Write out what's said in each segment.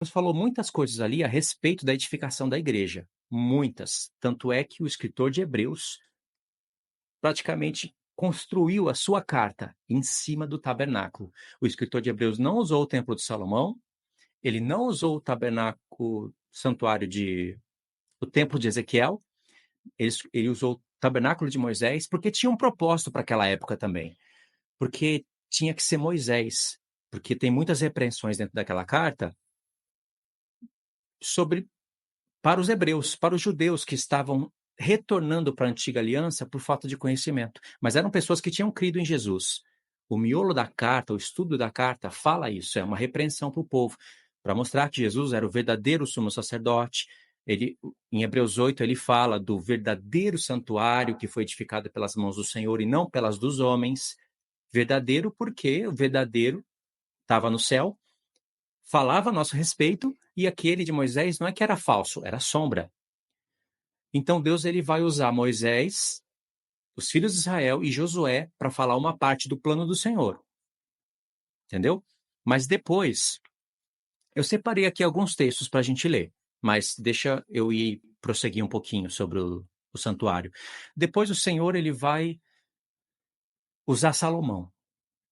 Deus falou muitas coisas ali a respeito da edificação da igreja, muitas. Tanto é que o escritor de Hebreus praticamente construiu a sua carta em cima do tabernáculo. O escritor de Hebreus não usou o templo de Salomão, ele não usou o tabernáculo, santuário o templo de Ezequiel, ele usou o tabernáculo de Moisés, porque tinha um propósito para aquela época também. Porque tinha que ser Moisés, porque tem muitas repreensões dentro daquela carta sobre para os hebreus, para os judeus que estavam retornando para a antiga aliança por falta de conhecimento, mas eram pessoas que tinham crido em Jesus. O miolo da carta, o estudo da carta fala isso, é uma repreensão para o povo, para mostrar que Jesus era o verdadeiro sumo sacerdote. Ele, em Hebreus 8, ele fala do verdadeiro santuário que foi edificado pelas mãos do Senhor e não pelas dos homens. Verdadeiro porque o verdadeiro estava no céu, falava a nosso respeito, e aquele de Moisés não é que era falso, era sombra. Então Deus ele vai usar Moisés, os filhos de Israel e Josué para falar uma parte do plano do Senhor. Entendeu? Mas depois, eu separei aqui alguns textos para a gente ler, mas deixa eu ir prosseguir um pouquinho sobre o santuário. Depois o Senhor ele vai usar Salomão.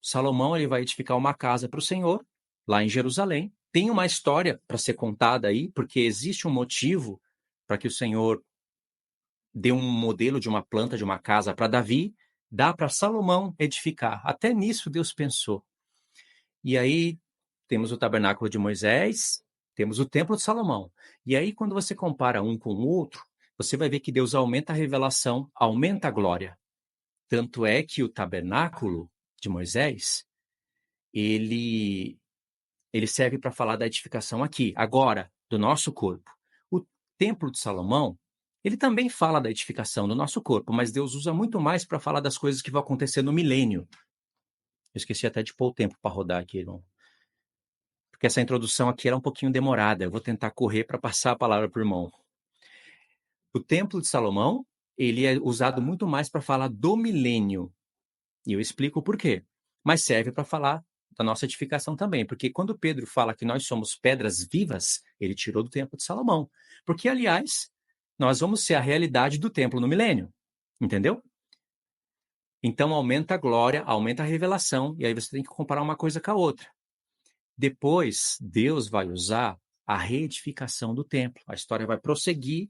Salomão ele vai edificar uma casa para o Senhor, lá em Jerusalém. Tem uma história para ser contada aí, porque existe um motivo para que o Senhor dê um modelo de uma planta, de uma casa para Davi, dá para Salomão edificar. Até nisso Deus pensou. E aí temos o tabernáculo de Moisés, temos o templo de Salomão. E aí quando você compara um com o outro, você vai ver que Deus aumenta a revelação, aumenta a glória. Tanto é que o tabernáculo de Moisés, ele ele serve para falar da edificação aqui, agora, do nosso corpo. O templo de Salomão, ele também fala da edificação do nosso corpo, mas Deus usa muito mais para falar das coisas que vão acontecer no milênio. Eu esqueci até de pôr o tempo para rodar aqui, irmão. Porque essa introdução aqui era um pouquinho demorada. Eu vou tentar correr para passar a palavra para o irmão. O templo de Salomão, ele é usado muito mais para falar do milênio. E eu explico o porquê. Mas serve para falar da nossa edificação também, porque quando Pedro fala que nós somos pedras vivas, ele tirou do templo de Salomão. Porque, aliás, nós vamos ser a realidade do templo no milênio. Entendeu? Então aumenta a glória, aumenta a revelação, e aí você tem que comparar uma coisa com a outra. Depois, Deus vai usar a reedificação do templo. A história vai prosseguir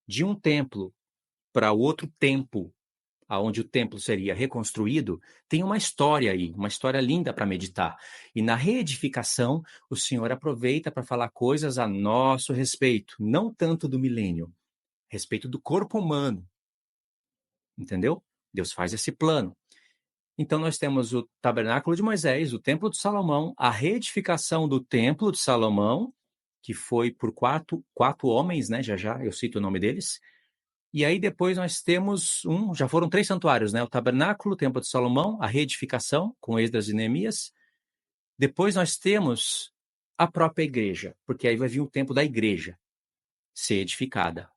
de um templo para outro tempo, aonde o templo seria reconstruído. Tem uma história aí, uma história linda para meditar. E na reedificação, o Senhor aproveita para falar coisas a nosso respeito, não tanto do milênio, respeito do corpo humano. Entendeu? Deus faz esse plano. Então nós temos o tabernáculo de Moisés, o templo de Salomão, a reedificação do templo de Salomão, que foi por quatro homens, né? Já já eu cito o nome deles. E aí depois nós temos já foram 3 santuários, né? O tabernáculo, o templo de Salomão, a reedificação com Esdras e Neemias. Depois nós temos a própria igreja, porque aí vai vir o tempo da igreja ser edificada.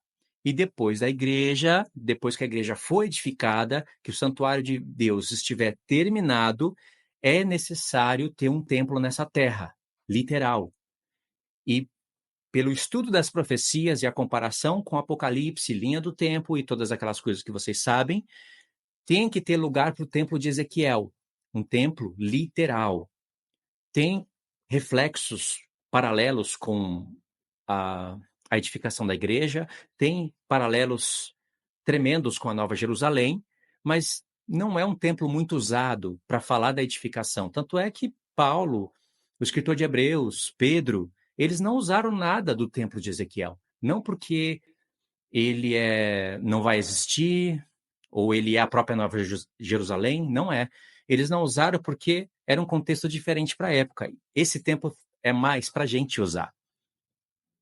E depois da igreja, depois que a igreja foi edificada, que o santuário de Deus estiver terminado, é necessário ter um templo nessa terra, literal. E pelo estudo das profecias e a comparação com Apocalipse, linha do tempo e todas aquelas coisas que vocês sabem, tem que ter lugar para o templo de Ezequiel, um templo literal. Tem reflexos paralelos com a, a edificação da igreja, tem paralelos tremendos com a Nova Jerusalém, mas não é um templo muito usado para falar da edificação. Tanto é que Paulo, o escritor de Hebreus, Pedro, eles não usaram nada do templo de Ezequiel. Não porque ele não vai existir, ou ele é a própria Nova Jerusalém, não é. Eles não usaram porque era um contexto diferente para a época. Esse templo é mais para a gente usar.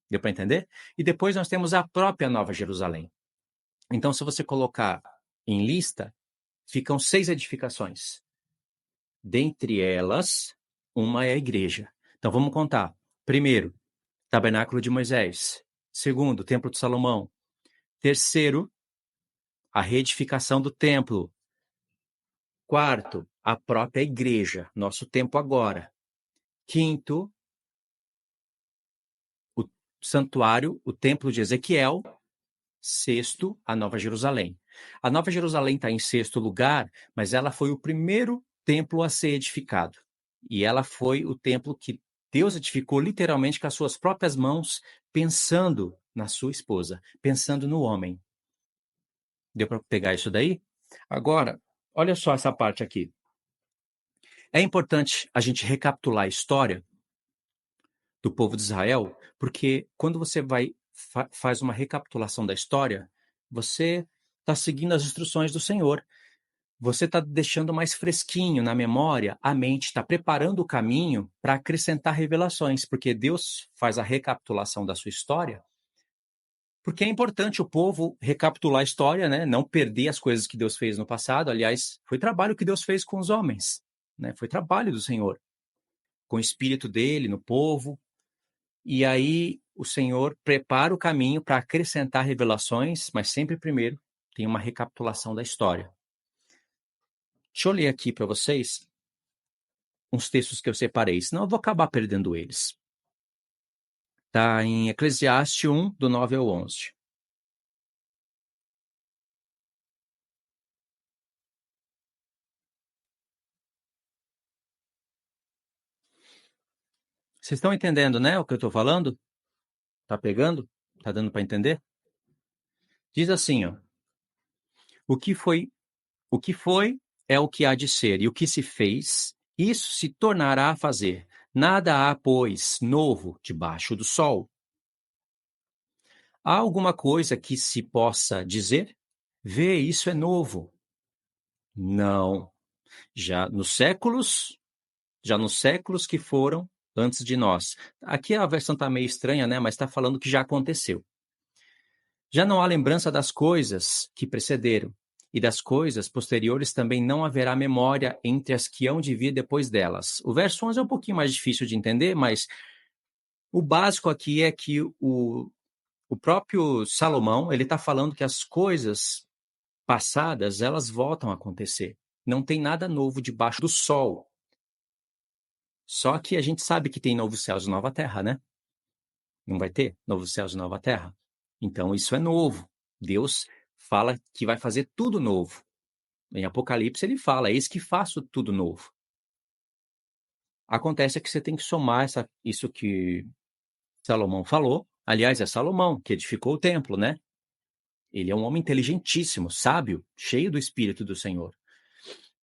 Deu para entender? E depois nós temos a própria Nova Jerusalém. Então, se você colocar em lista, ficam 6 edificações. Dentre elas, uma é a igreja. Então, vamos contar. Primeiro, tabernáculo de Moisés. Segundo, templo de Salomão. Terceiro, a reedificação do templo. Quarto, a própria igreja, nosso tempo agora. Quinto, santuário, o templo de Ezequiel, sexto, a Nova Jerusalém. A Nova Jerusalém está em sexto lugar, mas ela foi o primeiro templo a ser edificado. E ela foi o templo que Deus edificou literalmente com as suas próprias mãos, pensando na sua esposa, pensando no homem. Deu para pegar isso daí? Agora, olha só essa parte aqui. É importante a gente recapitular a história do povo de Israel, porque quando você faz uma recapitulação da história, você está seguindo as instruções do Senhor. Você está deixando mais fresquinho na memória, a mente está preparando o caminho para acrescentar revelações, porque Deus faz a recapitulação da sua história, porque é importante o povo recapitular a história, né? Não perder as coisas que Deus fez no passado. Aliás, foi trabalho que Deus fez com os homens, né? Foi trabalho do Senhor, com o espírito dele no povo. E aí o Senhor prepara o caminho para acrescentar revelações, mas sempre primeiro tem uma recapitulação da história. Deixa eu ler aqui para vocês uns textos que eu separei, senão eu vou acabar perdendo eles. Está em Eclesiastes 1, do 9 ao 11. Vocês estão entendendo, né, o que eu estou falando? Tá pegando? Tá dando para entender? Diz assim, ó: o que foi é o que há de ser, e o que se fez, isso se tornará a fazer. Nada há, pois, novo debaixo do sol. Há alguma coisa que se possa dizer? Vê, isso é novo. Não. Já nos séculos que foram antes de nós. Aqui a versão está meio estranha, né? Mas está falando que já aconteceu. Já não há lembrança das coisas que precederam, e das coisas posteriores também não haverá memória entre as que hão de vir depois delas. O verso 11 é um pouquinho mais difícil de entender, mas o básico aqui é que o próprio Salomão, ele está falando que as coisas passadas, elas voltam a acontecer. Não tem nada novo debaixo do sol. Só que a gente sabe que tem novos céus e nova terra, né? Não vai ter novos céus e nova terra? Então isso é novo. Deus fala que vai fazer tudo novo. Em Apocalipse ele fala, eis que faço tudo novo. Acontece que você tem que somar isso que Salomão falou. Aliás, é Salomão que edificou o templo, né? Ele é um homem inteligentíssimo, sábio, cheio do Espírito do Senhor.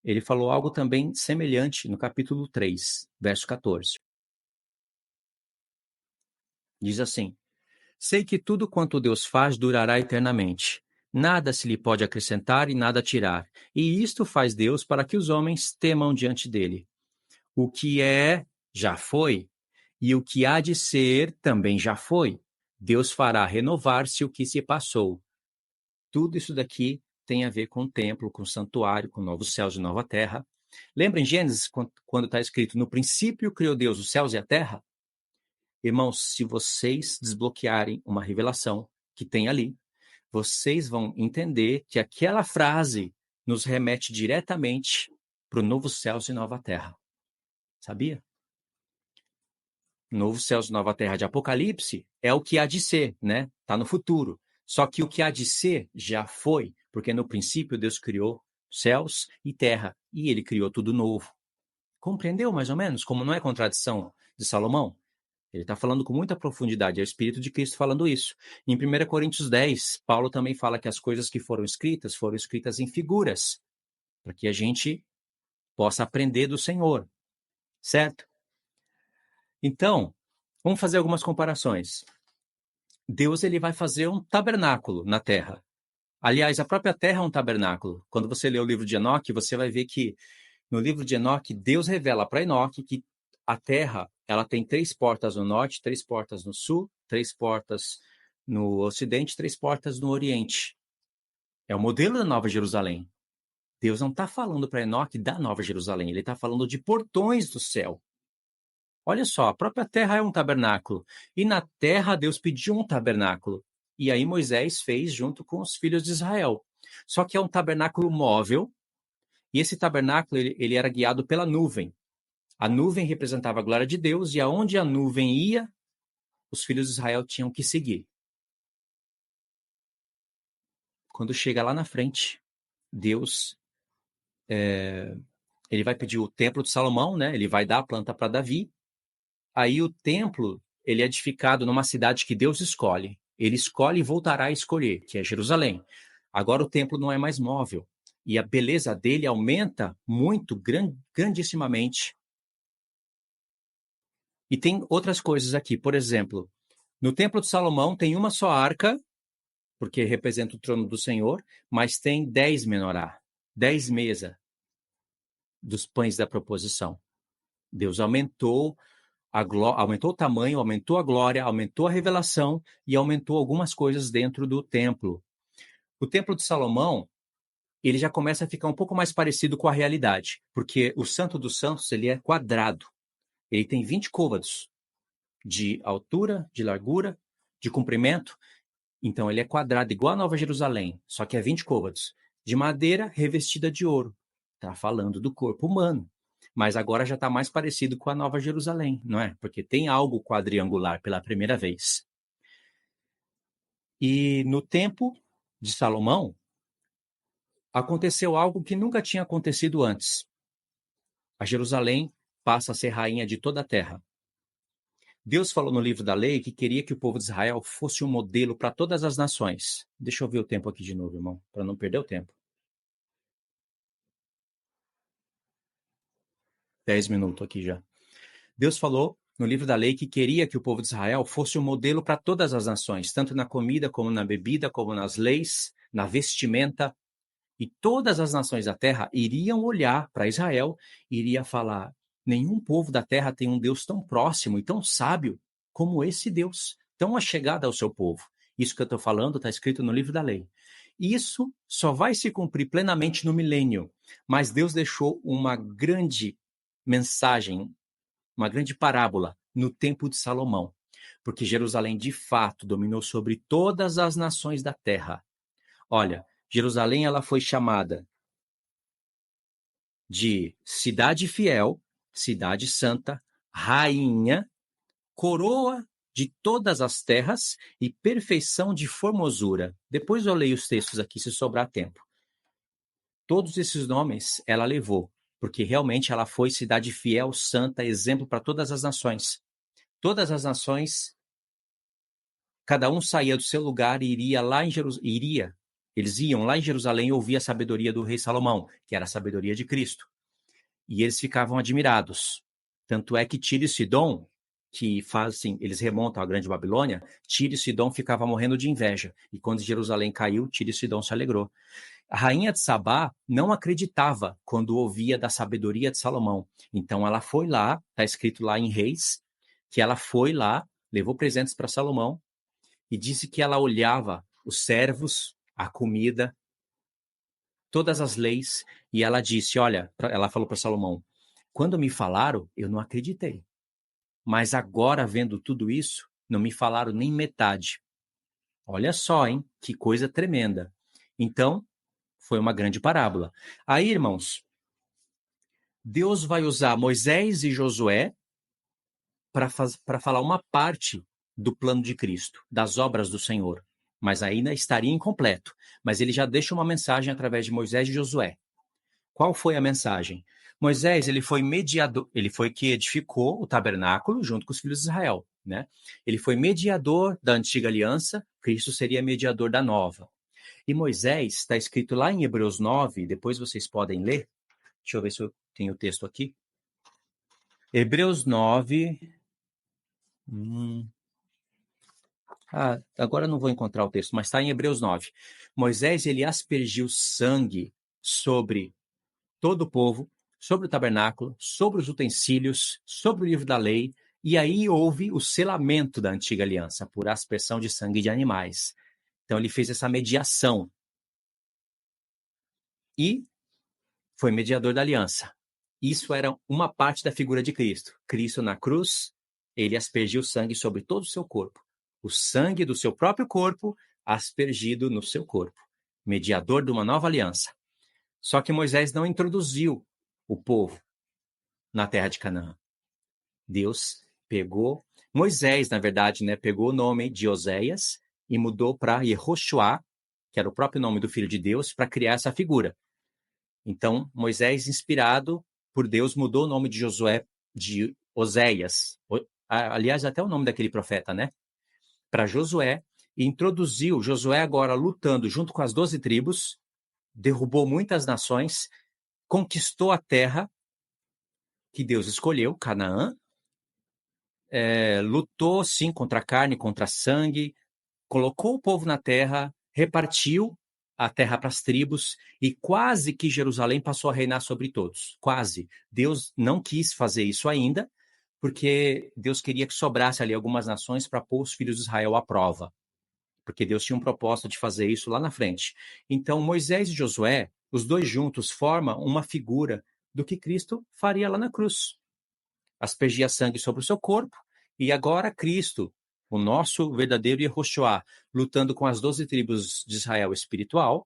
Ele falou algo também semelhante no capítulo 3, verso 14. Diz assim: sei que tudo quanto Deus faz durará eternamente. Nada se lhe pode acrescentar e nada tirar. E isto faz Deus para que os homens temam diante dele. O que é, já foi, e o que há de ser também já foi. Deus fará renovar-se o que se passou. Tudo isso daqui tem a ver com o templo, com o santuário, com novos céus e nova terra. Lembra em Gênesis, quando está escrito, no princípio criou Deus os céus e a terra? Irmãos, se vocês desbloquearem uma revelação que tem ali, vocês vão entender que aquela frase nos remete diretamente para o novo céus e nova terra. Sabia? Novo céus e nova terra de Apocalipse é o que há de ser, né? Está no futuro. Só que o que há de ser já foi, porque no princípio Deus criou céus e terra e ele criou tudo novo. Compreendeu mais ou menos como não é contradição de Salomão? Ele está falando com muita profundidade, é o Espírito de Cristo falando isso. Em 1 Coríntios 10, Paulo também fala que as coisas que foram escritas em figuras, para que a gente possa aprender do Senhor, certo? Então, vamos fazer algumas comparações. Deus ele vai fazer um tabernáculo na terra. Aliás, a própria terra é um tabernáculo. Quando você lê o livro de Enoque, você vai ver que no livro de Enoque, Deus revela para Enoque que a terra ela tem 3 portas no norte, 3 portas no sul, 3 portas no ocidente, 3 portas no oriente. É o modelo da Nova Jerusalém. Deus não está falando para Enoque da Nova Jerusalém, ele está falando de portões do céu. Olha só, a própria terra é um tabernáculo. E na terra Deus pediu um tabernáculo. E aí Moisés fez junto com os filhos de Israel. Só que é um tabernáculo móvel. E esse tabernáculo ele era guiado pela nuvem. A nuvem representava a glória de Deus, e aonde a nuvem ia, os filhos de Israel tinham que seguir. Quando chega lá na frente, Deus, ele vai pedir o templo de Salomão, né? Ele vai dar a planta para Davi. Aí o templo, ele é edificado numa cidade que Deus escolhe. Ele escolhe e voltará a escolher, que é Jerusalém. Agora o templo não é mais móvel. E a beleza dele aumenta muito, grandissimamente. E tem outras coisas aqui. Por exemplo, no templo de Salomão tem uma só arca, porque representa o trono do Senhor, mas tem 10 menorá, 10 mesas dos pães da proposição. Deus aumentou aumentou o tamanho, aumentou a glória, aumentou a revelação e aumentou algumas coisas dentro do templo. O templo de Salomão, ele já começa a ficar um pouco mais parecido com a realidade, porque o Santo dos Santos, ele é quadrado. Ele tem 20 côvados de altura, de largura, de comprimento. Então, ele é quadrado, igual a Nova Jerusalém, só que é 20 côvados, de madeira revestida de ouro. Está falando do corpo humano. Mas agora já está mais parecido com a Nova Jerusalém, não é? Porque tem algo quadriangular pela primeira vez. E no tempo de Salomão, aconteceu algo que nunca tinha acontecido antes. A Jerusalém passa a ser rainha de toda a terra. Deus falou no livro da lei que queria que o povo de Israel fosse um modelo para todas as nações. Deixa eu ver o tempo aqui de novo, irmão, para não perder o tempo. 10 minutos aqui já. Deus falou no livro da lei que queria que o povo de Israel fosse um modelo para todas as nações, tanto na comida, como na bebida, como nas leis, na vestimenta. E todas as nações da terra iriam olhar para Israel e iria falar: nenhum povo da terra tem um Deus tão próximo e tão sábio como esse Deus, tão achegado ao seu povo. Isso que eu estou falando está escrito no livro da lei. Isso só vai se cumprir plenamente no milênio, mas Deus deixou uma grande mensagem, uma grande parábola no tempo de Salomão, porque Jerusalém de fato dominou sobre todas as nações da terra. Olha, Jerusalém ela foi chamada de cidade fiel, cidade santa, rainha, coroa de todas as terras e perfeição de formosura. Depois eu leio os textos aqui, se sobrar tempo. Todos esses nomes ela levou, porque realmente ela foi cidade fiel, santa, exemplo para todas as nações. Todas as nações, cada um saía do seu lugar e iria lá em Jerusalém. Eles iam lá em Jerusalém ouvir a sabedoria do rei Salomão, que era a sabedoria de Cristo. E eles ficavam admirados. Tanto é que Tiro e Sidom, que fazem, eles remontam à Grande Babilônia, Tiro e Sidom ficavam morrendo de inveja. E quando Jerusalém caiu, Tiro e Sidom se alegrou. A rainha de Sabá não acreditava quando ouvia da sabedoria de Salomão. Então ela foi lá, está escrito lá em Reis, que ela foi lá, levou presentes para Salomão e disse que ela olhava os servos, a comida, todas as leis, e ela disse, olha, ela falou para Salomão, quando me falaram, eu não acreditei. Mas agora, vendo tudo isso, não me falaram nem metade. Olha só, hein? Que coisa tremenda. Então, foi uma grande parábola. Aí, irmãos, Deus vai usar Moisés e Josué para falar uma parte do plano de Cristo, das obras do Senhor. Mas ainda estaria incompleto. Mas ele já deixa uma mensagem através de Moisés e Josué. Qual foi a mensagem? Moisés, ele foi mediador, ele foi que edificou o tabernáculo junto com os filhos de Israel, né? Ele foi mediador da antiga aliança, Cristo seria mediador da nova. E Moisés, está escrito lá em Hebreus 9, depois vocês podem ler. Deixa eu ver se eu tenho o texto aqui. Hebreus 9. Agora eu não vou encontrar o texto, mas está em Hebreus 9. Moisés, ele aspergiu sangue sobre todo o povo, sobre o tabernáculo, sobre os utensílios, sobre o livro da lei, e aí houve o selamento da antiga aliança por aspersão de sangue de animais. Então ele fez essa mediação e foi mediador da aliança. Isso era uma parte da figura de Cristo. Cristo na cruz, ele aspergiu sangue sobre todo o seu corpo. O sangue do seu próprio corpo aspergido no seu corpo. Mediador de uma nova aliança. Só que Moisés não introduziu o povo na terra de Canaã. Deus pegou. Moisés, na verdade, né, pegou o nome de Oséias e mudou para Yehoshua, que era o próprio nome do Filho de Deus, para criar essa figura. Então, Moisés, inspirado por Deus, mudou o nome de Josué, de Oséias, aliás, até o nome daquele profeta, né? Para Josué, e introduziu Josué agora lutando junto com as 12 tribos, derrubou muitas nações, conquistou a terra que Deus escolheu, Canaã, lutou sim contra a carne, contra sangue, colocou o povo na terra, repartiu a terra para as tribos e quase que Jerusalém passou a reinar sobre todos. Quase. Deus não quis fazer isso ainda, porque Deus queria que sobrasse ali algumas nações para pôr os filhos de Israel à prova. Porque Deus tinha um propósito de fazer isso lá na frente. Então, Moisés e Josué, os dois juntos, formam uma figura do que Cristo faria lá na cruz. Aspergia sangue sobre o seu corpo, e agora Cristo, o nosso verdadeiro Yehoshua, lutando com as 12 tribos de Israel espirituais,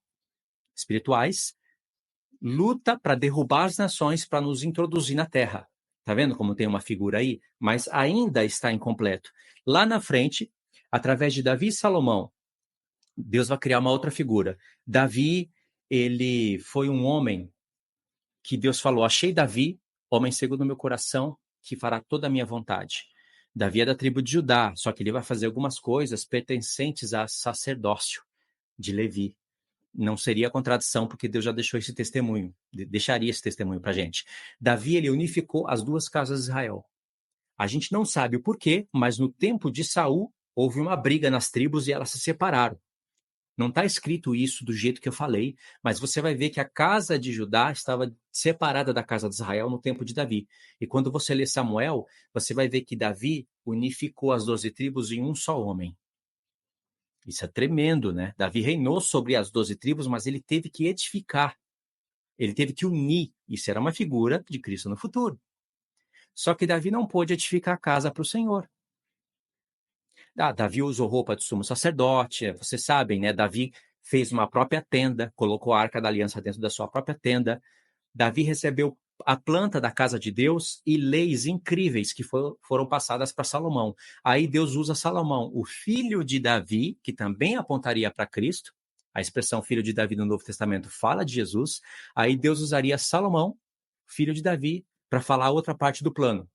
luta para derrubar as nações para nos introduzir na terra. Tá vendo como tem uma figura aí? Mas ainda está incompleto. Lá na frente, através de Davi e Salomão, Deus vai criar uma outra figura. Davi, ele foi um homem que Deus falou: achei Davi, homem segundo o meu coração, que fará toda a minha vontade. Davi é da tribo de Judá, só que ele vai fazer algumas coisas pertencentes a sacerdócio de Levi. Não seria contradição, porque Deus já deixou esse testemunho, deixaria esse testemunho para a gente. Davi, ele unificou as duas casas de Israel. A gente não sabe o porquê, mas no tempo de Saul, houve uma briga nas tribos e elas se separaram. Não está escrito isso do jeito que eu falei, mas você vai ver que a casa de Judá estava separada da casa de Israel no tempo de Davi. E quando você lê Samuel, você vai ver que Davi unificou as 12 tribos em um só homem. Isso é tremendo, né? Davi reinou sobre as 12 tribos, mas ele teve que edificar. Ele teve que unir. Isso era uma figura de Cristo no futuro. Só que Davi não pôde edificar a casa para o Senhor. Davi usou roupa de sumo sacerdote, vocês sabem, né? Davi fez uma própria tenda, colocou a arca da aliança dentro da sua própria tenda. Davi recebeu a planta da casa de Deus e leis incríveis que foram passadas para Salomão. Aí Deus usa Salomão, o filho de Davi, que também apontaria para Cristo. A expressão filho de Davi no Novo Testamento fala de Jesus. Aí Deus usaria Salomão, filho de Davi, para falar outra parte do plano.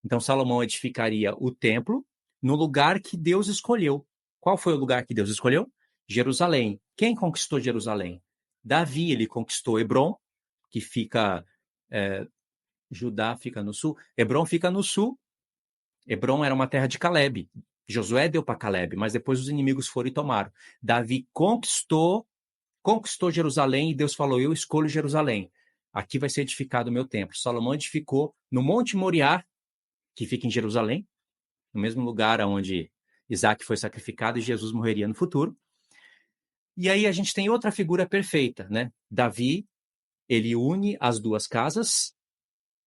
Então Salomão edificaria o templo no lugar que Deus escolheu. Qual foi o lugar que Deus escolheu? Jerusalém. Quem conquistou Jerusalém? Davi, ele conquistou Hebrom, que fica... Judá fica no sul. Hebrom fica no sul. Hebrom era uma terra de Calebe. Josué deu para Calebe, mas depois os inimigos foram e tomaram. Davi conquistou Jerusalém e Deus falou: eu escolho Jerusalém. Aqui vai ser edificado o meu templo. Salomão edificou no Monte Moriá, que fica em Jerusalém, no mesmo lugar onde Isaac foi sacrificado e Jesus morreria no futuro. E aí a gente tem outra figura perfeita, né? Davi, ele une as duas casas,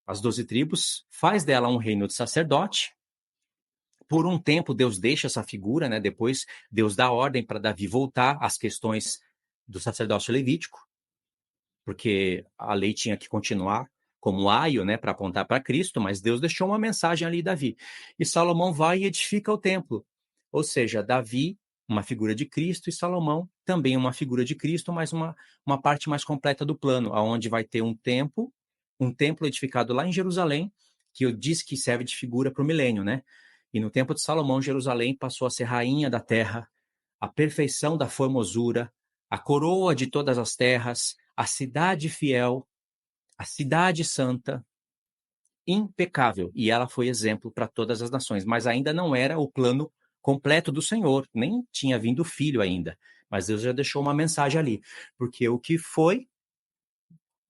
as 12 tribos, faz dela um reino de sacerdote. Por um tempo, Deus deixa essa figura, né? Depois, Deus dá ordem para Davi voltar às questões do sacerdócio levítico, porque a lei tinha que continuar como aio, né, para apontar para Cristo, mas Deus deixou uma mensagem ali, Davi. E Salomão vai e edifica o templo. Ou seja, Davi, uma figura de Cristo, e Salomão, também uma figura de Cristo, mas uma parte mais completa do plano, onde vai ter um templo edificado lá em Jerusalém, que eu disse que serve de figura para o milênio, né? E no tempo de Salomão, Jerusalém passou a ser rainha da terra, a perfeição da formosura, a coroa de todas as terras, a cidade fiel, a cidade santa, impecável. E ela foi exemplo para todas as nações, mas ainda não era o plano completo do Senhor, nem tinha vindo o filho ainda. Mas Deus já deixou uma mensagem ali, porque o que foi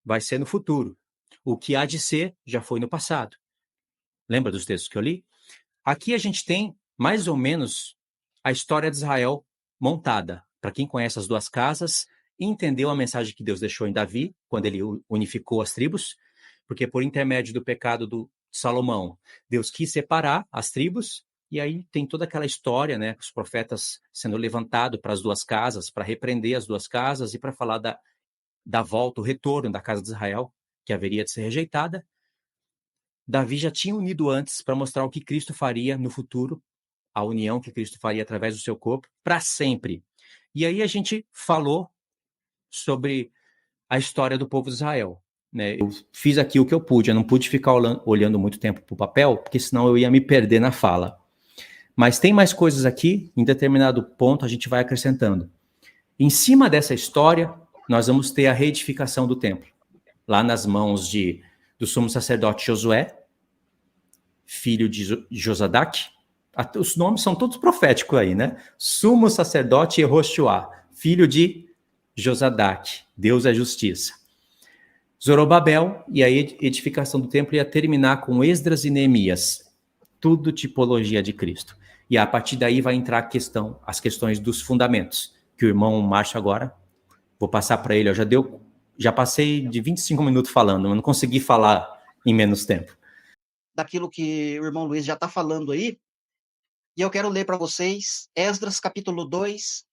vai ser no futuro. O que há de ser já foi no passado. Lembra dos textos que eu li? Aqui a gente tem mais ou menos a história de Israel montada. Para quem conhece as duas casas, entendeu a mensagem que Deus deixou em Davi, quando ele unificou as tribos, porque por intermédio do pecado do Salomão, Deus quis separar as tribos, e aí tem toda aquela história, né, os profetas sendo levantados para as duas casas, para repreender as duas casas e para falar da volta, o retorno da casa de Israel, que haveria de ser rejeitada. Davi já tinha unido antes para mostrar o que Cristo faria no futuro a união que Cristo faria através do seu corpo para sempre. E aí a gente falou sobre a história do povo de Israel. Né? Eu fiz aqui o que eu pude, eu não pude ficar olhando muito tempo para o papel, porque senão eu ia me perder na fala. Mas tem mais coisas aqui, em determinado ponto a gente vai acrescentando. Em cima dessa história, nós vamos ter a reedificação do templo, lá nas mãos do sumo sacerdote Josué, filho de Josadac. Os nomes são todos proféticos aí, né? Sumo sacerdote Yehoshua, filho de Josadac, Deus é justiça. Zorobabel, e a edificação do templo ia terminar com Esdras e Neemias, tudo tipologia de Cristo. E a partir daí vai entrar as questões dos fundamentos, que o irmão Márcio agora, vou passar para ele, já passei de 25 minutos falando, eu não consegui falar em menos tempo. Daquilo que o irmão Luiz já está falando aí, e eu quero ler para vocês Esdras capítulo 2,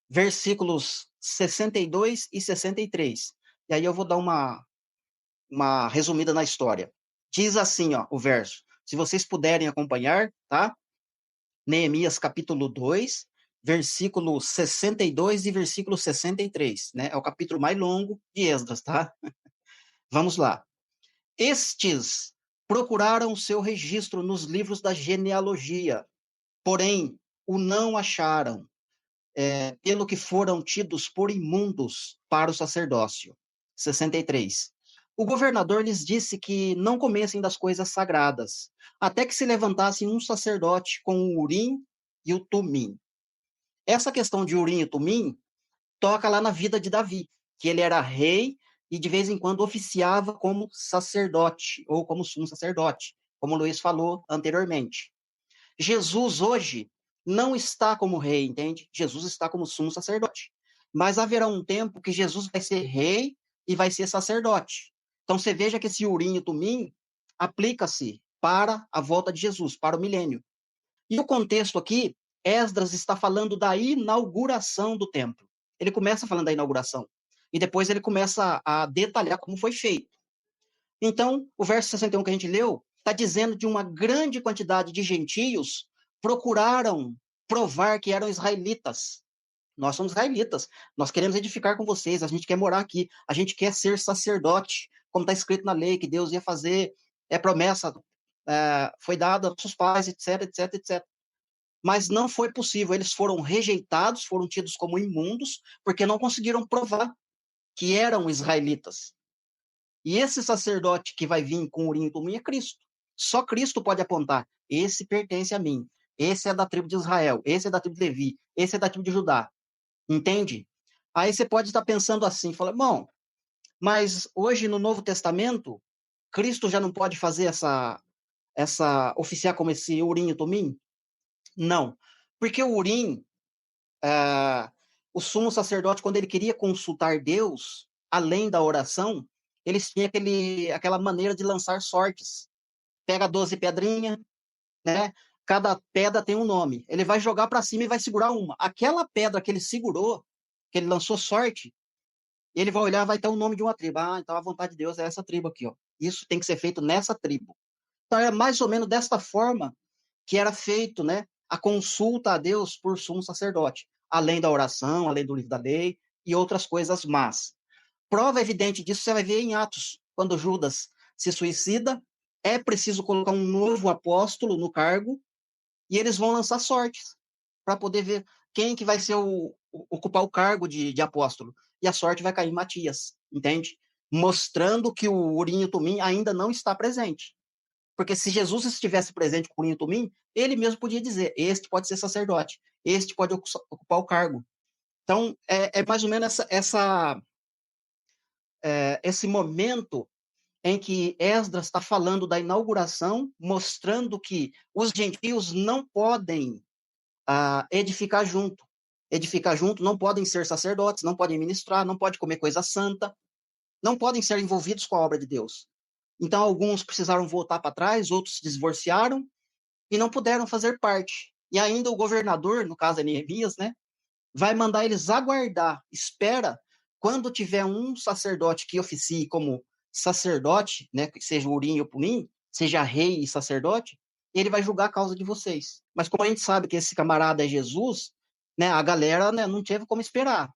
versículos 62 e 63. E aí eu vou dar uma resumida na história. Diz assim, ó, o verso, se vocês puderem acompanhar, tá? Neemias capítulo 2, versículo 62 e versículo 63, né? É o capítulo mais longo de Esdras, tá? Vamos lá. Estes procuraram seu registro nos livros da genealogia, porém o não acharam, pelo que foram tidos por imundos para o sacerdócio. 63. O governador lhes disse que não comessem das coisas sagradas, até que se levantasse um sacerdote com o Urim e o Tumim. Essa questão de Urim e Tumim toca lá na vida de Davi, que ele era rei e de vez em quando oficiava como sacerdote ou como sumo sacerdote, como o Luiz falou anteriormente. Jesus hoje não está como rei, entende? Jesus está como sumo sacerdote. Mas haverá um tempo que Jesus vai ser rei e vai ser sacerdote. Então você veja que esse Urim e Tumim aplica-se para a volta de Jesus, para o milênio. E o contexto aqui, Esdras está falando da inauguração do templo. Ele começa falando da inauguração. E depois ele começa a detalhar como foi feito. Então, o verso 61 que a gente leu está dizendo de uma grande quantidade de gentios procuraram provar que eram israelitas. Nós somos israelitas, nós queremos edificar com vocês, a gente quer morar aqui, a gente quer ser sacerdote, como está escrito na lei, que Deus ia fazer, promessa, foi dada aos seus pais, etc, etc, etc. Mas não foi possível, eles foram rejeitados, foram tidos como imundos, porque não conseguiram provar que eram israelitas. E esse sacerdote que vai vir com Urim e Tumim é Cristo. Só Cristo pode apontar, esse pertence a mim, esse é da tribo de Israel, esse é da tribo de Levi, esse é da tribo de Judá. Entende? Aí você pode estar pensando assim, fala, bom, mas hoje no Novo Testamento, Cristo já não pode fazer oficiar como esse Urim e Tumim? Não, porque o Urim, o sumo sacerdote, quando ele queria consultar Deus, além da oração, eles tinham aquela maneira de lançar sortes. Pega 12 pedrinhas, né? Cada pedra tem um nome. Ele vai jogar para cima e vai segurar uma. Aquela pedra que ele segurou, que ele lançou sorte, ele vai olhar, vai ter o nome de uma tribo. Ah, então a vontade de Deus é essa tribo aqui, ó. Isso tem que ser feito nessa tribo. Então é mais ou menos desta forma que era feito, né, a consulta a Deus por sumo sacerdote, além da oração, além do livro da lei e outras coisas más. Prova evidente disso você vai ver em Atos, quando Judas se suicida, é preciso colocar um novo apóstolo no cargo e eles vão lançar sortes para poder ver quem que vai ser ocupar o cargo de apóstolo. E a sorte vai cair em Matias, entende? Mostrando que o Urim e o Tumim ainda não está presente. Porque se Jesus estivesse presente com o Urim e o Tumim, ele mesmo podia dizer, este pode ser sacerdote, este pode ocupar o cargo. Então, é mais ou menos esse momento em que Esdras está falando da inauguração, mostrando que os gentios não podem edificar junto. Edificar junto, não podem ser sacerdotes, não podem ministrar, não podem comer coisa santa, não podem ser envolvidos com a obra de Deus. Então, alguns precisaram voltar para trás, outros se divorciaram e não puderam fazer parte. E ainda o governador, no caso é Neemias, né, vai mandar eles aguardar, espera, quando tiver um sacerdote que oficie como sacerdote, né, que seja o Urim e o Tumim, seja rei e sacerdote, ele vai julgar a causa de vocês. Mas como a gente sabe que esse camarada é Jesus, né, a galera, né, não teve como esperar.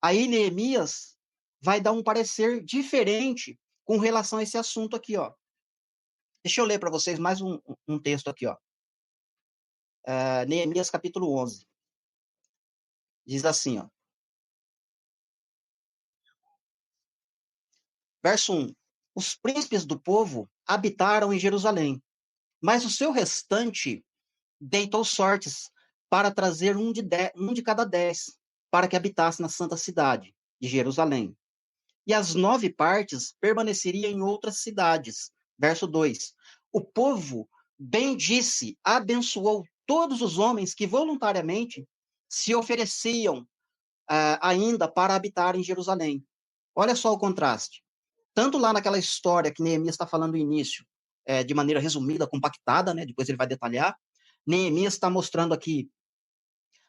Aí Neemias vai dar um parecer diferente com relação a esse assunto aqui, ó. Deixa eu ler para vocês mais um texto aqui, ó. Neemias capítulo 11. Diz assim, ó. Verso 1. Os príncipes do povo habitaram em Jerusalém, mas o seu restante deitou sortes para trazer um de cada 10, para que habitasse na santa cidade de Jerusalém. E as 9 partes permaneceriam em outras cidades. Verso 2. O povo bendisse, abençoou todos os homens que voluntariamente se ofereciam ainda para habitar em Jerusalém. Olha só o contraste. Tanto lá naquela história que Neemias está falando no início, de maneira resumida, compactada, né? Depois ele vai detalhar, Neemias está mostrando aqui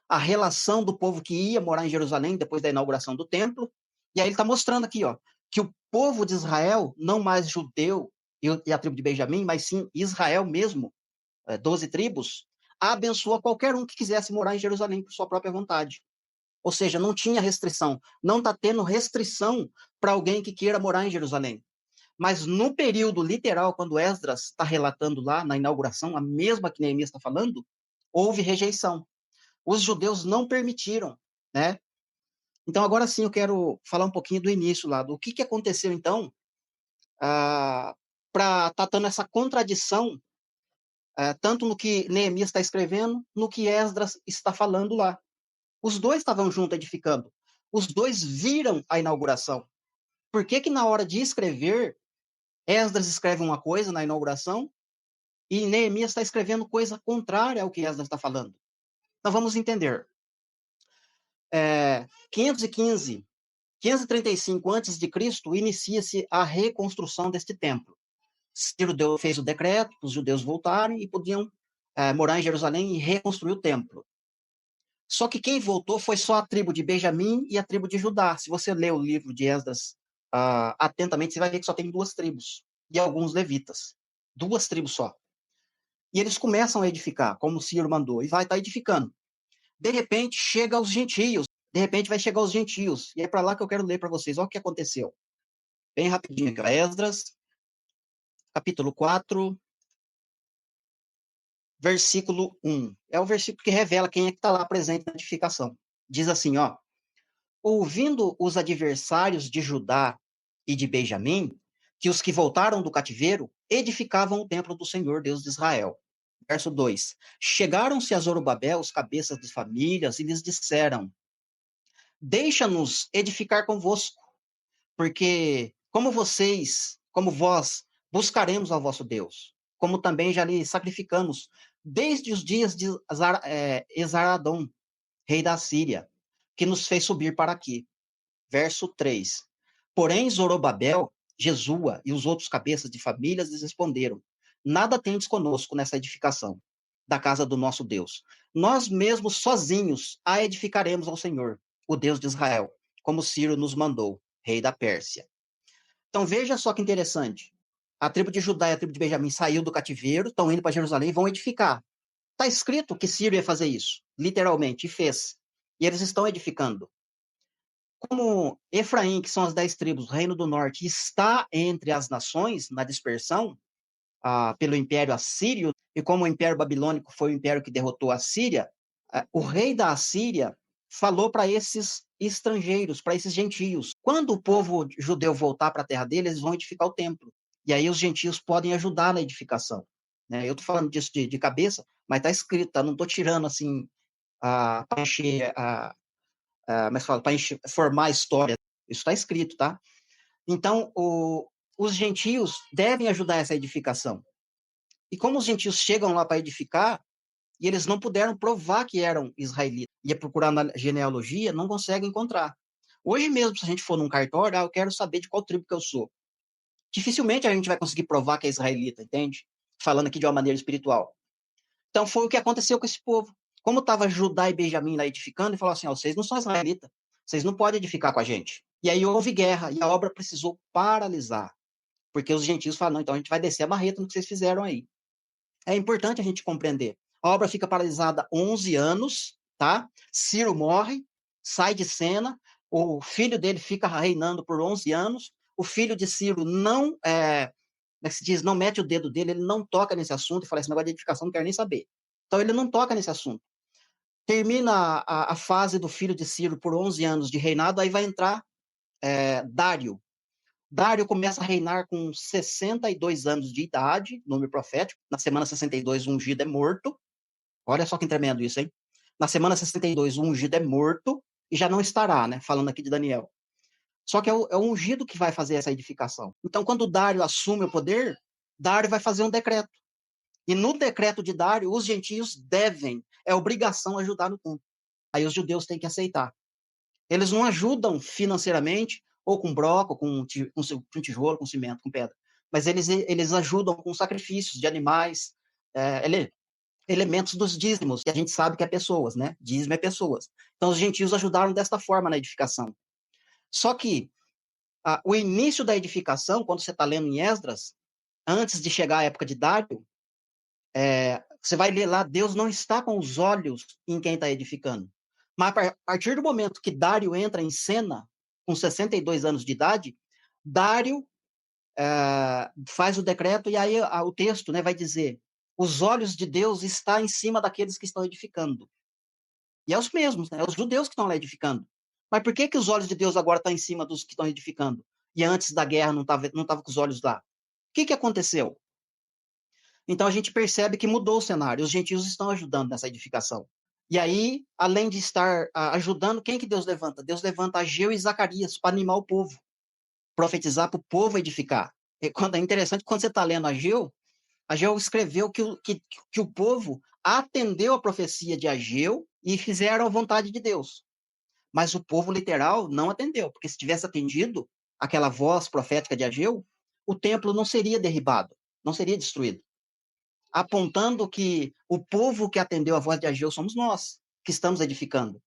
a relação do povo que ia morar em Jerusalém depois da inauguração do templo, e aí ele está mostrando aqui, ó, que o povo de Israel, não mais judeu e a tribo de Benjamim, mas sim Israel mesmo, 12 tribos, abençoa qualquer um que quisesse morar em Jerusalém por sua própria vontade. Ou seja, não tinha restrição, não está tendo restrição para alguém que queira morar em Jerusalém. Mas no período literal, quando Esdras está relatando lá na inauguração, a mesma que Neemias está falando, houve rejeição. Os judeus não permitiram, né? Então, agora sim, eu quero falar um pouquinho do início lá, do que aconteceu, então, para estar dando essa contradição, tanto no que Neemias está escrevendo, no que Esdras está falando lá. Os dois estavam juntos edificando. Os dois viram a inauguração. Por que que na hora de escrever, Esdras escreve uma coisa na inauguração e Neemias está escrevendo coisa contrária ao que Esdras está falando? Então, vamos entender. 515 535 a.C., inicia-se a reconstrução deste templo. Ciro fez o decreto, os judeus voltarem e podiam morar em Jerusalém e reconstruir o templo. Só que quem voltou foi só a tribo de Benjamim e a tribo de Judá. Se você ler o livro de Esdras atentamente, você vai ver que só tem 2 tribos e alguns levitas. 2 tribos só. E eles começam a edificar, como o Ciro mandou, e vai estar edificando. De repente, chega aos gentios. De repente, vai chegar aos gentios. E é para lá que eu quero ler para vocês. Olha o que aconteceu. Bem rapidinho aqui. Esdras, capítulo 4, versículo 1. É o versículo que revela quem é que está lá presente na edificação. Diz assim, ó. Ouvindo os adversários de Judá e de Benjamim, que os que voltaram do cativeiro edificavam o templo do Senhor, Deus de Israel. Verso 2. Chegaram-se a Zorobabel, os cabeças de famílias, e lhes disseram, deixa-nos edificar convosco, porque como vós, buscaremos ao vosso Deus, como também já lhe sacrificamos desde os dias de Esaradom, rei da Síria, que nos fez subir para aqui. Verso 3. Porém, Zorobabel, Jesua e os outros cabeças de famílias lhes responderam, nada tendes conosco nessa edificação da casa do nosso Deus. Nós mesmos sozinhos a edificaremos ao Senhor, o Deus de Israel, como Ciro nos mandou, rei da Pérsia. Então veja só que interessante. A tribo de Judá e a tribo de Benjamim saiu do cativeiro, estão indo para Jerusalém e vão edificar. Está escrito que Ciro ia fazer isso, literalmente, e fez. E eles estão edificando. Como Efraim, que são as 10 tribos, o reino do norte, está entre as nações na dispersão pelo Império Assírio, e como o Império Babilônico foi o império que derrotou a Síria, o rei da Assíria falou para esses estrangeiros, para esses gentios, quando o povo judeu voltar para a terra deles, eles vão edificar o templo. E aí os gentios podem ajudar na edificação. Né? Eu estou falando disso de cabeça, mas está escrito, tá? Não estou tirando assim para encher mas fala, para formar a história. Isso está escrito, tá? Então, os gentios devem ajudar essa edificação. E como os gentios chegam lá para edificar, e eles não puderam provar que eram israelitas, ia procurar na genealogia, não consegue encontrar. Hoje mesmo, se a gente for num cartório, eu quero saber de qual tribo que eu sou. Dificilmente a gente vai conseguir provar que é israelita, entende? Falando aqui de uma maneira espiritual. Então, foi o que aconteceu com esse povo. Como estava Judá e Benjamim lá edificando, e falou assim, vocês não são israelitas, vocês não podem edificar com a gente. E aí houve guerra, e a obra precisou paralisar. Porque os gentios falaram, não, então a gente vai descer a marreta no que vocês fizeram aí. É importante a gente compreender. A obra fica paralisada 11 anos, tá? Ciro morre, sai de cena, o filho dele fica reinando por 11 anos, o filho de Ciro não, como é que se diz, não mete o dedo dele, ele não toca nesse assunto e fala, esse negócio de edificação não quero nem saber. Então ele não toca nesse assunto. Termina a fase do filho de Ciro por 11 anos de reinado, aí vai entrar Dário. Dário começa a reinar com 62 anos de idade, nome profético. Na semana 62, o ungido é morto. Olha só que tremendo isso, hein? Na semana 62, o ungido é morto e já não estará, né? Falando aqui de Daniel. Só que é o ungido que vai fazer essa edificação. Então, quando Dário assume o poder, Dário vai fazer um decreto. E no decreto de Dário, os gentios devem, é obrigação ajudar no templo. Aí os judeus têm que aceitar. Eles não ajudam financeiramente, ou com broco, com tijolo, com cimento, com pedra. Mas eles ajudam com sacrifícios de animais, elementos dos dízimos, que a gente sabe que é pessoas, né? Dízimo é pessoas. Então os gentios ajudaram desta forma na edificação. Só que o início da edificação, quando você está lendo em Esdras, antes de chegar a época de Dário, você vai ler lá, Deus não está com os olhos em quem está edificando. Mas a partir do momento que Dário entra em cena, com 62 anos de idade, Dário faz o decreto, e aí o texto, né, vai dizer, os olhos de Deus estão em cima daqueles que estão edificando. E é os mesmos, né? É os judeus que estão lá edificando. Mas por que os olhos de Deus agora estão em cima dos que estão edificando? E antes da guerra não estava com os olhos lá? O que aconteceu? Então a gente percebe que mudou o cenário. Os gentios estão ajudando nessa edificação. E aí, além de estar ajudando, quem que Deus levanta? Deus levanta Ageu e Zacarias para animar o povo, profetizar para o povo edificar. É interessante, quando você está lendo Ageu escreveu que o povo atendeu a profecia de Ageu e fizeram a vontade de Deus. Mas o povo literal não atendeu, porque se tivesse atendido aquela voz profética de Ageu, o templo não seria derribado, não seria destruído. Apontando que o povo que atendeu a voz de Ageu somos nós, que estamos edificando.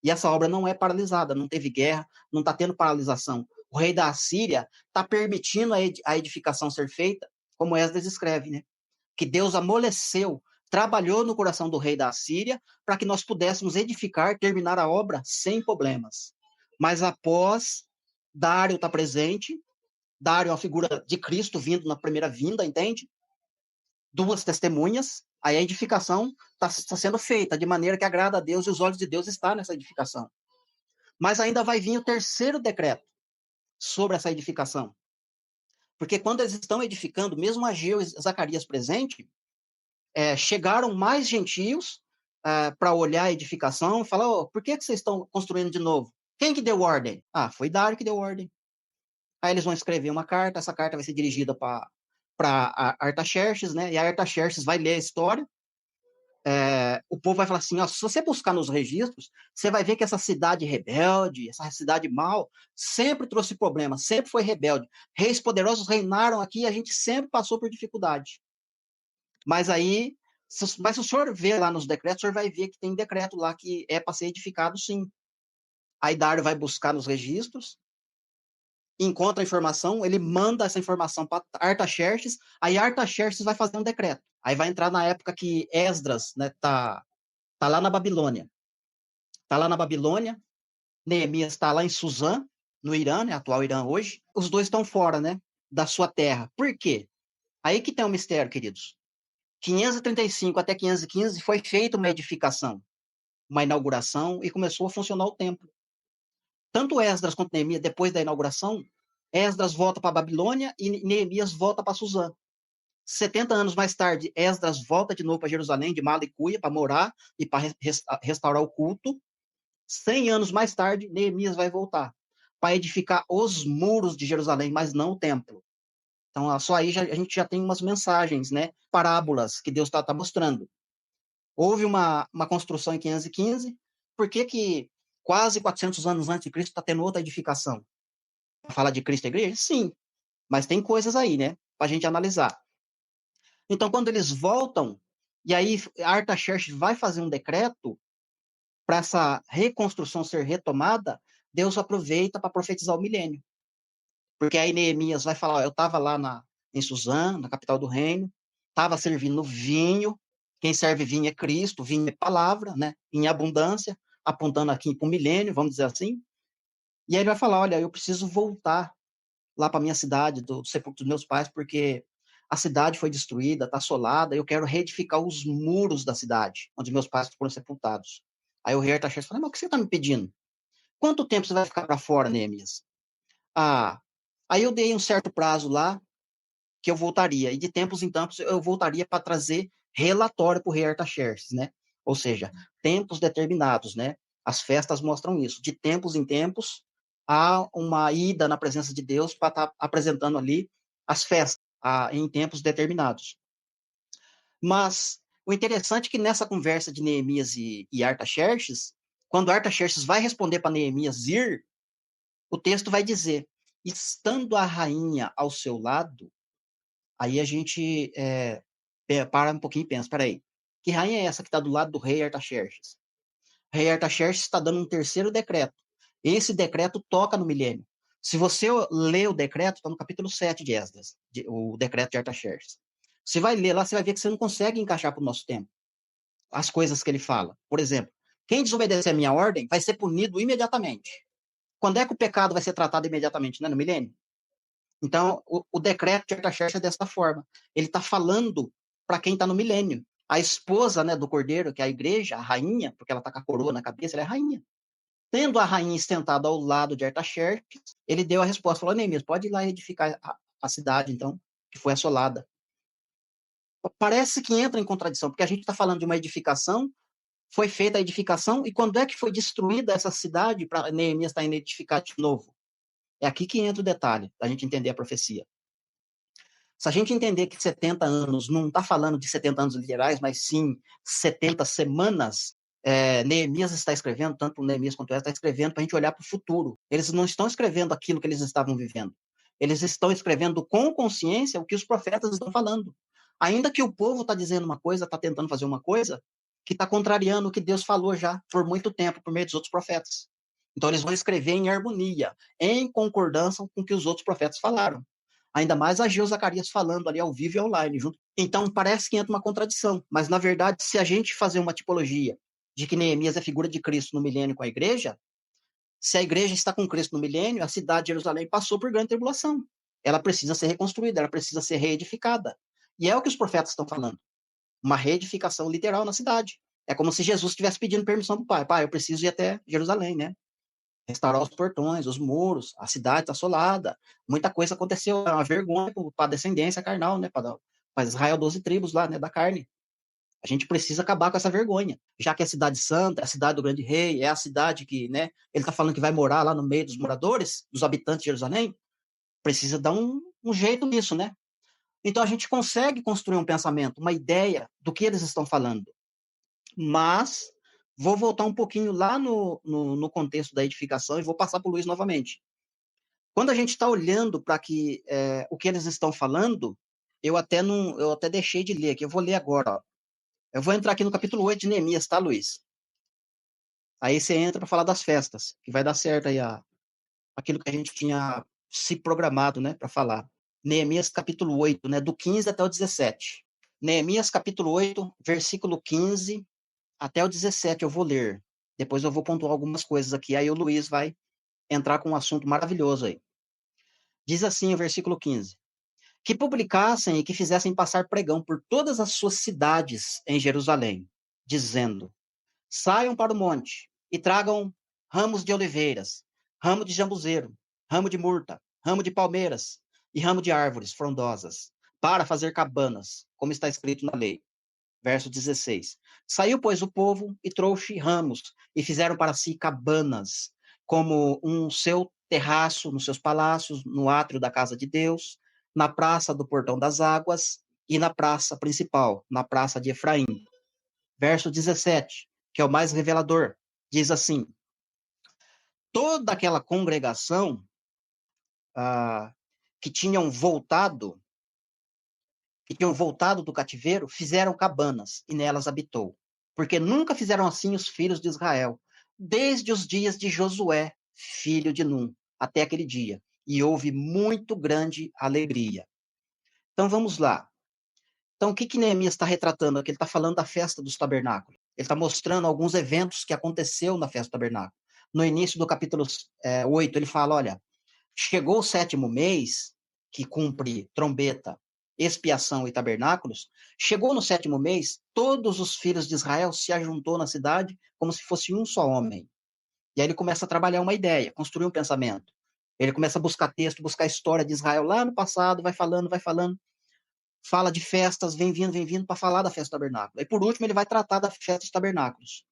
E essa obra não é paralisada, não teve guerra, não está tendo paralisação. O rei da Assíria está permitindo a edificação ser feita, como Esdras escreve, né? Que Deus amoleceu, trabalhou no coração do rei da Assíria para que nós pudéssemos edificar, terminar a obra sem problemas. Mas após Dário estar presente, Dário é uma figura de Cristo vindo na primeira vinda, entende? Duas testemunhas, aí a edificação está sendo feita de maneira que agrada a Deus e os olhos de Deus estão nessa edificação. Mas ainda vai vir o terceiro decreto sobre essa edificação. Porque quando eles estão edificando, mesmo Ageu e Zacarias presente, chegaram mais gentios para olhar a edificação e falar, por que vocês estão construindo de novo? Quem que deu ordem? Foi Dário que deu ordem. Aí eles vão escrever uma carta, essa carta vai ser dirigida para Artaxerxes, né? E a Artaxerxes vai ler a história. O povo vai falar assim, se você buscar nos registros, você vai ver que essa cidade rebelde, essa cidade mal, sempre trouxe problemas, sempre foi rebelde. Reis poderosos reinaram aqui e a gente sempre passou por dificuldade. Mas aí, se o senhor ver lá nos decretos, o senhor vai ver que tem decreto lá que é para ser edificado, sim. Aí Dário vai buscar nos registros, encontra a informação, ele manda essa informação para Artaxerxes, aí Artaxerxes vai fazer um decreto. Aí vai entrar na época que Esdras, né, tá lá na Babilônia. Tá lá na Babilônia, Neemias está lá em Suzã, no Irã, né, atual Irã hoje. Os dois estão fora, né, da sua terra. Por quê? Aí que tem um mistério, queridos. 535 até 515 foi feita uma edificação, uma inauguração, e começou a funcionar o templo. Tanto Esdras quanto Neemias, depois da inauguração, Esdras volta para a Babilônia e Neemias volta para Suzã. 70 anos mais tarde, Esdras volta de novo para Jerusalém, de mala e cuia, para morar e para restaurar o culto. 100 anos mais tarde, Neemias vai voltar para edificar os muros de Jerusalém, mas não o templo. Então, só aí a gente já tem umas mensagens, né? Parábolas que Deus está mostrando. Houve uma construção em 515, por que quase 400 anos antes de Cristo está tendo outra edificação? Fala de Cristo e igreja? Sim, mas tem coisas aí, né? Para a gente analisar. Então, quando eles voltam, e aí Artaxerxes vai fazer um decreto para essa reconstrução ser retomada, Deus aproveita para profetizar o milênio. Porque aí Neemias vai falar, eu estava lá em Suzã, na capital do reino, estava servindo vinho. Quem serve vinho é Cristo, vinho é palavra, né? Em abundância, apontando aqui para o milênio, vamos dizer assim. E aí ele vai falar: olha, eu preciso voltar lá para minha cidade, do sepulcro dos meus pais, porque a cidade foi destruída, está assolada, eu quero reedificar os muros da cidade, onde meus pais foram sepultados. Aí o rei Artaxerxes fala: mas o que você está me pedindo? Quanto tempo você vai ficar para fora, Neemias? Ah, aí eu dei um certo prazo lá, que eu voltaria, e de tempos em tempos eu voltaria para trazer relatório para o rei Artaxerxes, né? Ou seja, tempos determinados, né? As festas mostram isso. De tempos em tempos, há uma ida na presença de Deus para estar apresentando ali as festas em tempos determinados. Mas o interessante é que nessa conversa de Neemias e Artaxerxes, quando Artaxerxes vai responder para Neemias ir, o texto vai dizer: estando a rainha ao seu lado, aí a gente para um pouquinho e pensa: peraí, que rainha é essa que está do lado do rei Artaxerxes? O rei Artaxerxes está dando um terceiro decreto. Esse decreto toca no milênio. Se você ler o decreto, está no capítulo 7 de Esdras, o decreto de Artaxerxes. Você vai ler lá, você vai ver que você não consegue encaixar para o nosso tempo as coisas que ele fala. Por exemplo, quem desobedecer a minha ordem vai ser punido imediatamente. Quando é que o pecado vai ser tratado imediatamente? Né? No milênio? Então, o decreto de Artaxerxes é dessa forma. Ele está falando para quem está no milênio. A esposa, né, do cordeiro, que é a igreja, a rainha, porque ela está com a coroa na cabeça, ela é rainha. Tendo a rainha sentada ao lado de Artaxerxes, ele deu a resposta, falou: Neemias, pode ir lá edificar a cidade, então, que foi assolada. Parece que entra em contradição, porque a gente está falando de uma edificação, foi feita a edificação, e quando é que foi destruída essa cidade para Neemias estar indo edificar de novo? É aqui que entra o detalhe, da gente entender a profecia. Se a gente entender que 70 anos não está falando de 70 anos literais, mas sim 70 semanas, Neemias está escrevendo, tanto Neemias quanto Esdras está escrevendo para a gente olhar para o futuro. Eles não estão escrevendo aquilo que eles estavam vivendo. Eles estão escrevendo com consciência o que os profetas estão falando. Ainda que o povo está dizendo uma coisa, está tentando fazer uma coisa, que está contrariando o que Deus falou já por muito tempo, por meio dos outros profetas. Então eles vão escrever em harmonia, em concordância com o que os outros profetas falaram. Ainda mais Ageu Zacarias falando ali ao vivo e online junto. Então parece que entra uma contradição, mas na verdade, se a gente fazer uma tipologia de que Neemias é figura de Cristo no milênio com a igreja, se a igreja está com Cristo no milênio, a cidade de Jerusalém passou por grande tribulação. Ela precisa ser reconstruída, ela precisa ser reedificada. E é o que os profetas estão falando. Uma reedificação literal na cidade. É como se Jesus estivesse pedindo permissão para o Pai. Pai, eu preciso ir até Jerusalém, né? Restaurar os portões, os muros, a cidade está assolada. Muita coisa aconteceu, é uma vergonha para a descendência carnal, né? Para Israel, 12 tribos lá, né? Da carne. A gente precisa acabar com essa vergonha, já que é a cidade santa, é a cidade do grande rei, é a cidade que, né? Ele está falando que vai morar lá no meio dos moradores, dos habitantes de Jerusalém. Precisa dar um jeito nisso, né? Então a gente consegue construir um pensamento, uma ideia do que eles estão falando. Mas vou voltar um pouquinho lá no contexto da edificação e vou passar para o Luiz novamente. Quando a gente está olhando para que o que eles estão falando, eu até deixei de ler aqui. Eu vou ler agora. Ó. Eu vou entrar aqui no capítulo 8 de Neemias, tá, Luiz? Aí você entra para falar das festas, que vai dar certo aí aquilo que a gente tinha se programado, né, para falar. Neemias capítulo 8, né, do 15 até o 17. Neemias capítulo 8, versículo 15 até o 17 eu vou ler. Depois eu vou pontuar algumas coisas aqui, aí o Luiz vai entrar com um assunto maravilhoso aí. Diz assim o versículo 15: que publicassem e que fizessem passar pregão por todas as suas cidades em Jerusalém, dizendo: saiam para o monte e tragam ramos de oliveiras, ramo de jambuzeiro, ramo de murta, ramo de palmeiras e ramo de árvores frondosas, para fazer cabanas, como está escrito na lei. Verso 16. Saiu, pois, o povo e trouxe ramos, e fizeram para si cabanas, como um seu terraço nos seus palácios, no átrio da casa de Deus, na praça do Portão das Águas e na praça principal, na praça de Efraim. Verso 17, que é o mais revelador, diz assim: toda aquela congregação que tinham voltado do cativeiro, fizeram cabanas, e nelas habitou. Porque nunca fizeram assim os filhos de Israel, desde os dias de Josué, filho de Num, até aquele dia. E houve muito grande alegria. Então vamos lá. Então, o que Neemias está retratando aqui? Ele está falando da festa dos tabernáculos. Ele está mostrando alguns eventos que aconteceu na festa do tabernáculo. No início do capítulo 8, ele fala, olha, chegou o 7º mês, que cumpre trombeta, expiação e tabernáculos, chegou no 7º mês, todos os filhos de Israel se ajuntou na cidade como se fosse um só homem. E aí ele começa a trabalhar uma ideia, construir um pensamento. Ele começa a buscar texto, buscar a história de Israel lá no passado, vai falando, fala de festas, vem vindo para falar da festa do tabernáculo. E por último, ele vai tratar da festa dos tabernáculos.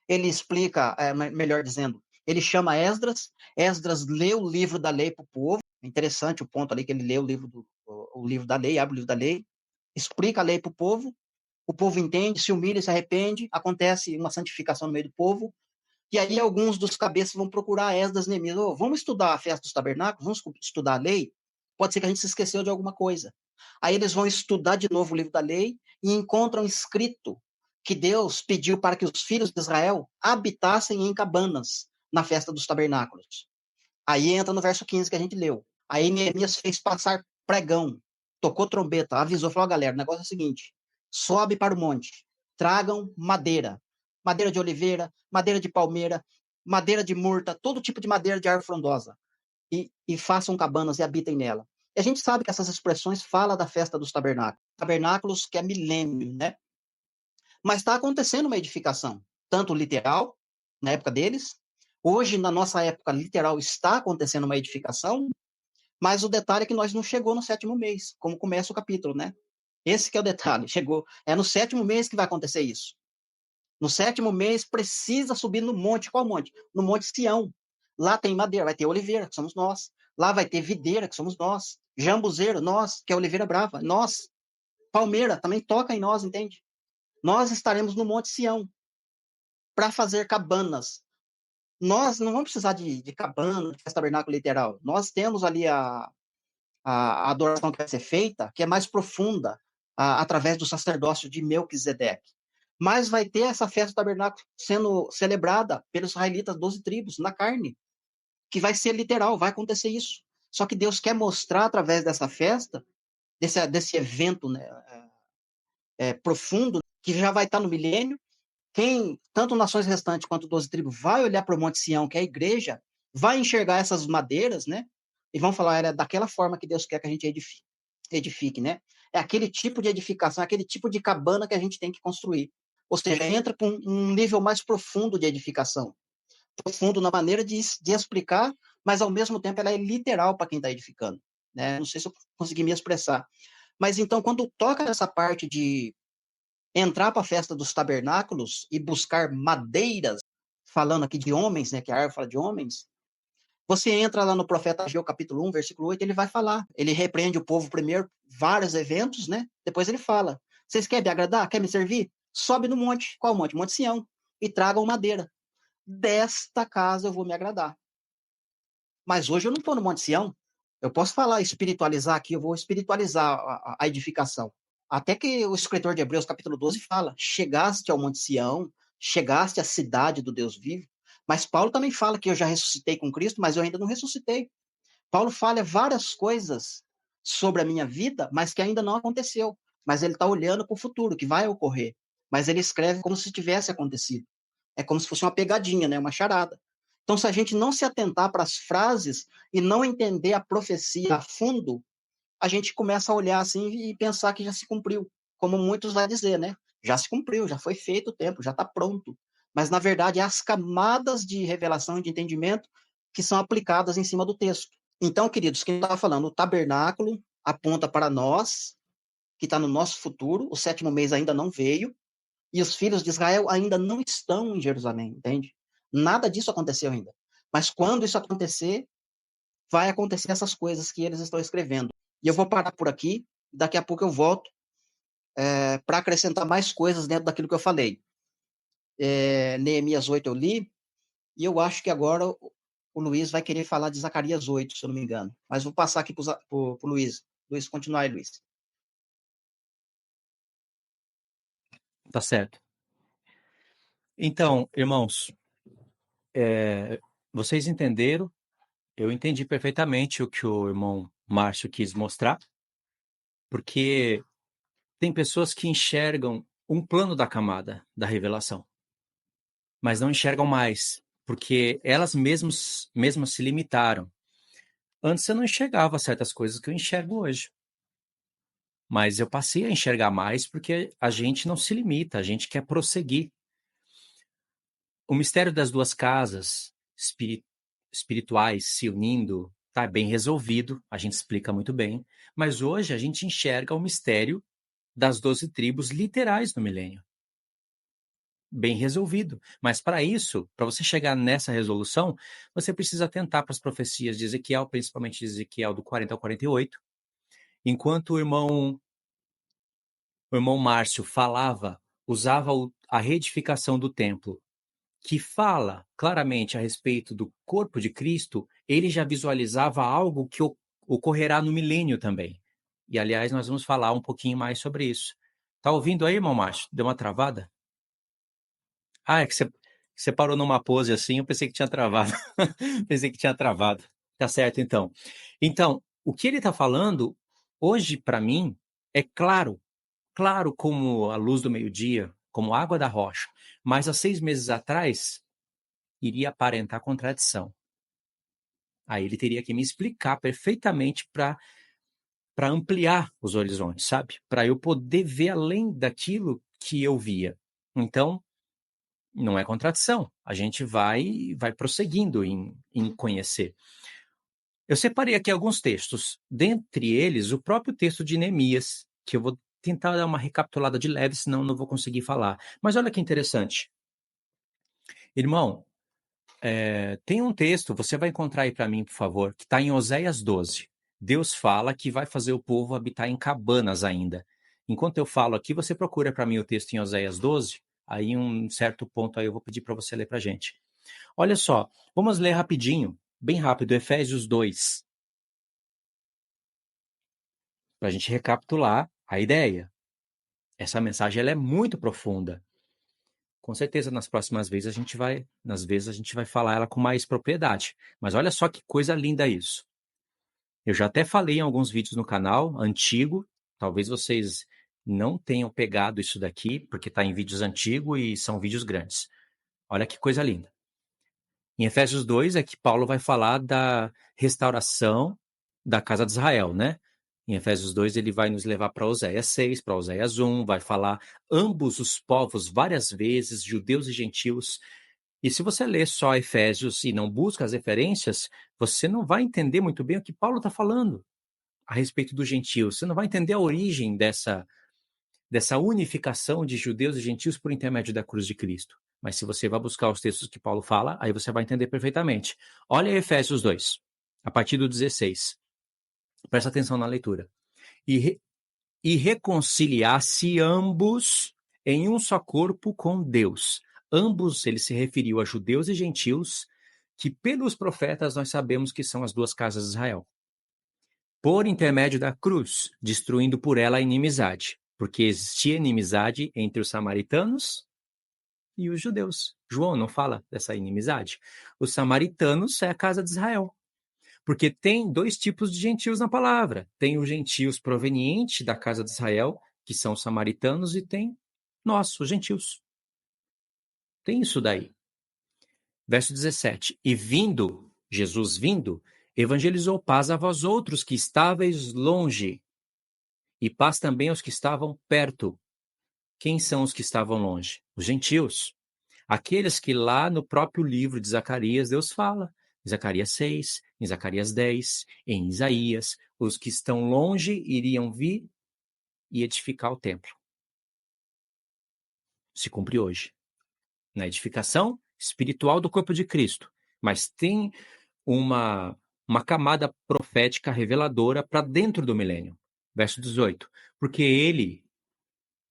Ele explica, melhor dizendo, ele chama Esdras lê o livro da lei para o povo. Interessante o ponto ali que ele lê o livro da lei, abre o livro da lei, explica a lei para o povo entende, se humilha, se arrepende, acontece uma santificação no meio do povo, e aí alguns dos cabeças vão procurar Esdras e Neemias, vamos estudar a festa dos tabernáculos, vamos estudar a lei, pode ser que a gente se esqueceu de alguma coisa. Aí eles vão estudar de novo o livro da lei e encontram escrito que Deus pediu para que os filhos de Israel habitassem em cabanas na festa dos tabernáculos. Aí entra no verso 15 que a gente leu. Aí Neemias fez passar pregão, tocou trombeta, avisou, falou, galera, o negócio é o seguinte, sobe para o monte, tragam madeira de oliveira, madeira de palmeira, madeira de murta, todo tipo de madeira de árvore frondosa, e façam cabanas e habitem nela. E a gente sabe que essas expressões falam da festa dos tabernáculos que é milênio, né? Mas está acontecendo uma edificação, tanto literal, na época deles, hoje, na nossa época literal, está acontecendo uma edificação, mas o detalhe é que nós não chegou no 7º mês, como começa o capítulo, né? Esse que é o detalhe, chegou, é no 7º mês que vai acontecer isso. No 7º mês, precisa subir no monte. Qual monte? No Monte Sião. Lá tem madeira, vai ter oliveira, que somos nós. Lá vai ter videira, que somos nós. Jambuzeiro, nós, que é oliveira brava, nós. Palmeira, também toca em nós, entende? Nós estaremos no Monte Sião para fazer cabanas. Nós não vamos precisar de cabana, de tabernáculo literal. Nós temos ali a adoração que vai ser feita, que é mais profunda, através do sacerdócio de Melquisedeque. Mas vai ter essa festa do tabernáculo sendo celebrada pelos israelitas, 12 tribos, na carne, que vai ser literal, vai acontecer isso. Só que Deus quer mostrar através dessa festa, desse evento, né, profundo, que já vai estar no milênio. Quem, tanto nações restantes quanto 12 tribos, vai olhar para o Monte Sião, que é a igreja, vai enxergar essas madeiras, né? E vão falar, é daquela forma que Deus quer que a gente edifique, né? É aquele tipo de edificação, aquele tipo de cabana que a gente tem que construir. Ou seja, entra para um nível mais profundo de edificação. Profundo na maneira de explicar, mas ao mesmo tempo ela é literal para quem está edificando. Né? Não sei se eu consegui me expressar. Mas então, quando toca essa parte de entrar para a festa dos tabernáculos e buscar madeiras, falando aqui de homens, né, que a árvore fala de homens, você entra lá no profeta Ageu, capítulo 1, versículo 8, ele vai falar. Ele repreende o povo primeiro, vários eventos, né? Depois ele fala, vocês querem me agradar? Querem me servir? Sobe no monte. Qual monte? Monte Sião. E tragam madeira. Desta casa eu vou me agradar. Mas hoje eu não estou no Monte Sião. Eu posso falar, espiritualizar aqui, eu vou espiritualizar a edificação. Até que o escritor de Hebreus, capítulo 12, fala: chegaste ao Monte Sião, chegaste à cidade do Deus vivo. Mas Paulo também fala que eu já ressuscitei com Cristo, mas eu ainda não ressuscitei. Paulo fala várias coisas sobre a minha vida, mas que ainda não aconteceu. Mas ele está olhando para o futuro, que vai ocorrer. Mas ele escreve como se tivesse acontecido. É como se fosse uma pegadinha, né? Uma charada. Então, se a gente não se atentar para as frases e não entender a profecia a fundo, a gente começa a olhar assim e pensar que já se cumpriu. Como muitos vão dizer, né? Já se cumpriu, já foi feito o tempo, já está pronto. Mas, na verdade, é as camadas de revelação e de entendimento que são aplicadas em cima do texto. Então, queridos, quem estava falando, o tabernáculo aponta para nós, que está no nosso futuro, o 7º mês ainda não veio, e os filhos de Israel ainda não estão em Jerusalém, entende? Nada disso aconteceu ainda. Mas quando isso acontecer, vai acontecer essas coisas que eles estão escrevendo. E eu vou parar por aqui, daqui a pouco eu volto para acrescentar mais coisas dentro daquilo que eu falei. Neemias 8 eu li, e eu acho que agora o Luiz vai querer falar de Zacarias 8, se eu não me engano. Mas vou passar aqui para o Luiz. Luiz, continua aí, Luiz. Tá certo. Então, irmãos, vocês entenderam, eu entendi perfeitamente o que o irmão Márcio quis mostrar, porque Tem pessoas que enxergam um plano da camada da revelação, mas não enxergam mais, porque elas mesmas se limitaram. Antes eu não enxergava certas coisas que eu enxergo hoje, mas eu passei a enxergar mais porque a gente não se limita, a gente quer prosseguir. O mistério das duas casas espirituais se unindo está bem resolvido, a gente explica muito bem, mas hoje a gente enxerga o mistério das 12 tribos literais no milênio. Bem resolvido. Mas para isso, para você chegar nessa resolução, você precisa atentar para as profecias de Ezequiel, principalmente de Ezequiel do 40 ao 48. Enquanto o irmão Márcio falava, usava a reedificação do templo, que fala claramente a respeito do corpo de Cristo, ele já visualizava algo que ocorrerá no milênio também. E, aliás, nós vamos falar um pouquinho mais sobre isso. Tá ouvindo aí, irmão Márcio? Deu uma travada? Ah, é que você parou numa pose assim, eu pensei que tinha travado. Pensei que tinha travado. Tá certo, então. Então, o que ele está falando, hoje, para mim, é claro, claro como a luz do meio-dia, como água da rocha. Mas há 6 meses atrás, iria aparentar contradição. Aí ele teria que me explicar perfeitamente para ampliar os horizontes, sabe? Para eu poder ver além daquilo que eu via. Então, não é contradição. A gente vai prosseguindo em conhecer. Eu separei aqui alguns textos, dentre eles o próprio texto de Neemias, que eu vou tentar dar uma recapitulada de leve, senão não vou conseguir falar. Mas olha que interessante. Irmão, tem um texto, você vai encontrar aí para mim, por favor, que está em Oséias 12. Deus fala que vai fazer o povo habitar em cabanas ainda. Enquanto eu falo aqui, você procura para mim o texto em Oséias 12, aí um certo ponto aí eu vou pedir para você ler para a gente. Olha só, vamos ler rapidinho, bem rápido, Efésios 2, para a gente recapitular a ideia. Essa mensagem ela é muito profunda. Com certeza, nas próximas vezes a gente vai falar ela com mais propriedade. Mas olha só que coisa linda isso. Eu já até falei em alguns vídeos no canal, antigo, talvez vocês não tenham pegado isso daqui, porque está em vídeos antigos e são vídeos grandes. Olha que coisa linda. Em Efésios 2 é que Paulo vai falar da restauração da casa de Israel, né? Em Efésios 2 ele vai nos levar para Oséias 6, para Oséias 1, vai falar ambos os povos várias vezes, judeus e gentios. E se você ler só Efésios e não busca as referências, você não vai entender muito bem o que Paulo está falando a respeito dos gentios. Você não vai entender a origem dessa unificação de judeus e gentios por intermédio da cruz de Cristo. Mas se você vai buscar os textos que Paulo fala, aí você vai entender perfeitamente. Olha Efésios 2, a partir do 16. Presta atenção na leitura. E reconciliar-se ambos em um só corpo com Deus. Ambos, ele se referiu a judeus e gentios, que pelos profetas nós sabemos que são as duas casas de Israel. Por intermédio da cruz, destruindo por ela a inimizade, porque existia inimizade entre os samaritanos e os judeus. João não fala dessa inimizade. Os samaritanos é a casa de Israel. Porque tem 2 tipos de gentios na palavra. Tem os gentios provenientes da casa de Israel, que são os samaritanos, e tem nós, os gentios. Tem isso daí. Verso 17. E vindo, Jesus vindo, evangelizou paz a vós outros que estáveis longe, e paz também aos que estavam perto. Quem são os que estavam longe? Os gentios. Aqueles que lá no próprio livro de Zacarias, Deus fala. Em Zacarias 6, em Zacarias 10, em Isaías, os que estão longe iriam vir e edificar o templo. Se cumpre hoje. Na edificação espiritual do corpo de Cristo. Mas tem uma camada profética reveladora para dentro do milênio. Verso 18.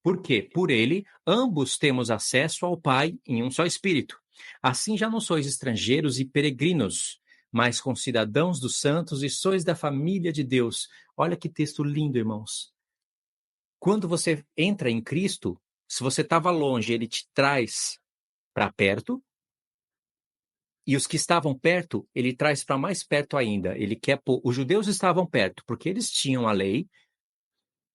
Porque por ele ambos temos acesso ao Pai em um só espírito. Assim já não sois estrangeiros e peregrinos, mas concidadãos dos santos e sois da família de Deus. Olha que texto lindo, irmãos. Quando você entra em Cristo, se você estava longe, ele te traz para perto, e os que estavam perto, ele traz para mais perto ainda. Ele quer pôr. Os judeus estavam perto, porque eles tinham a lei,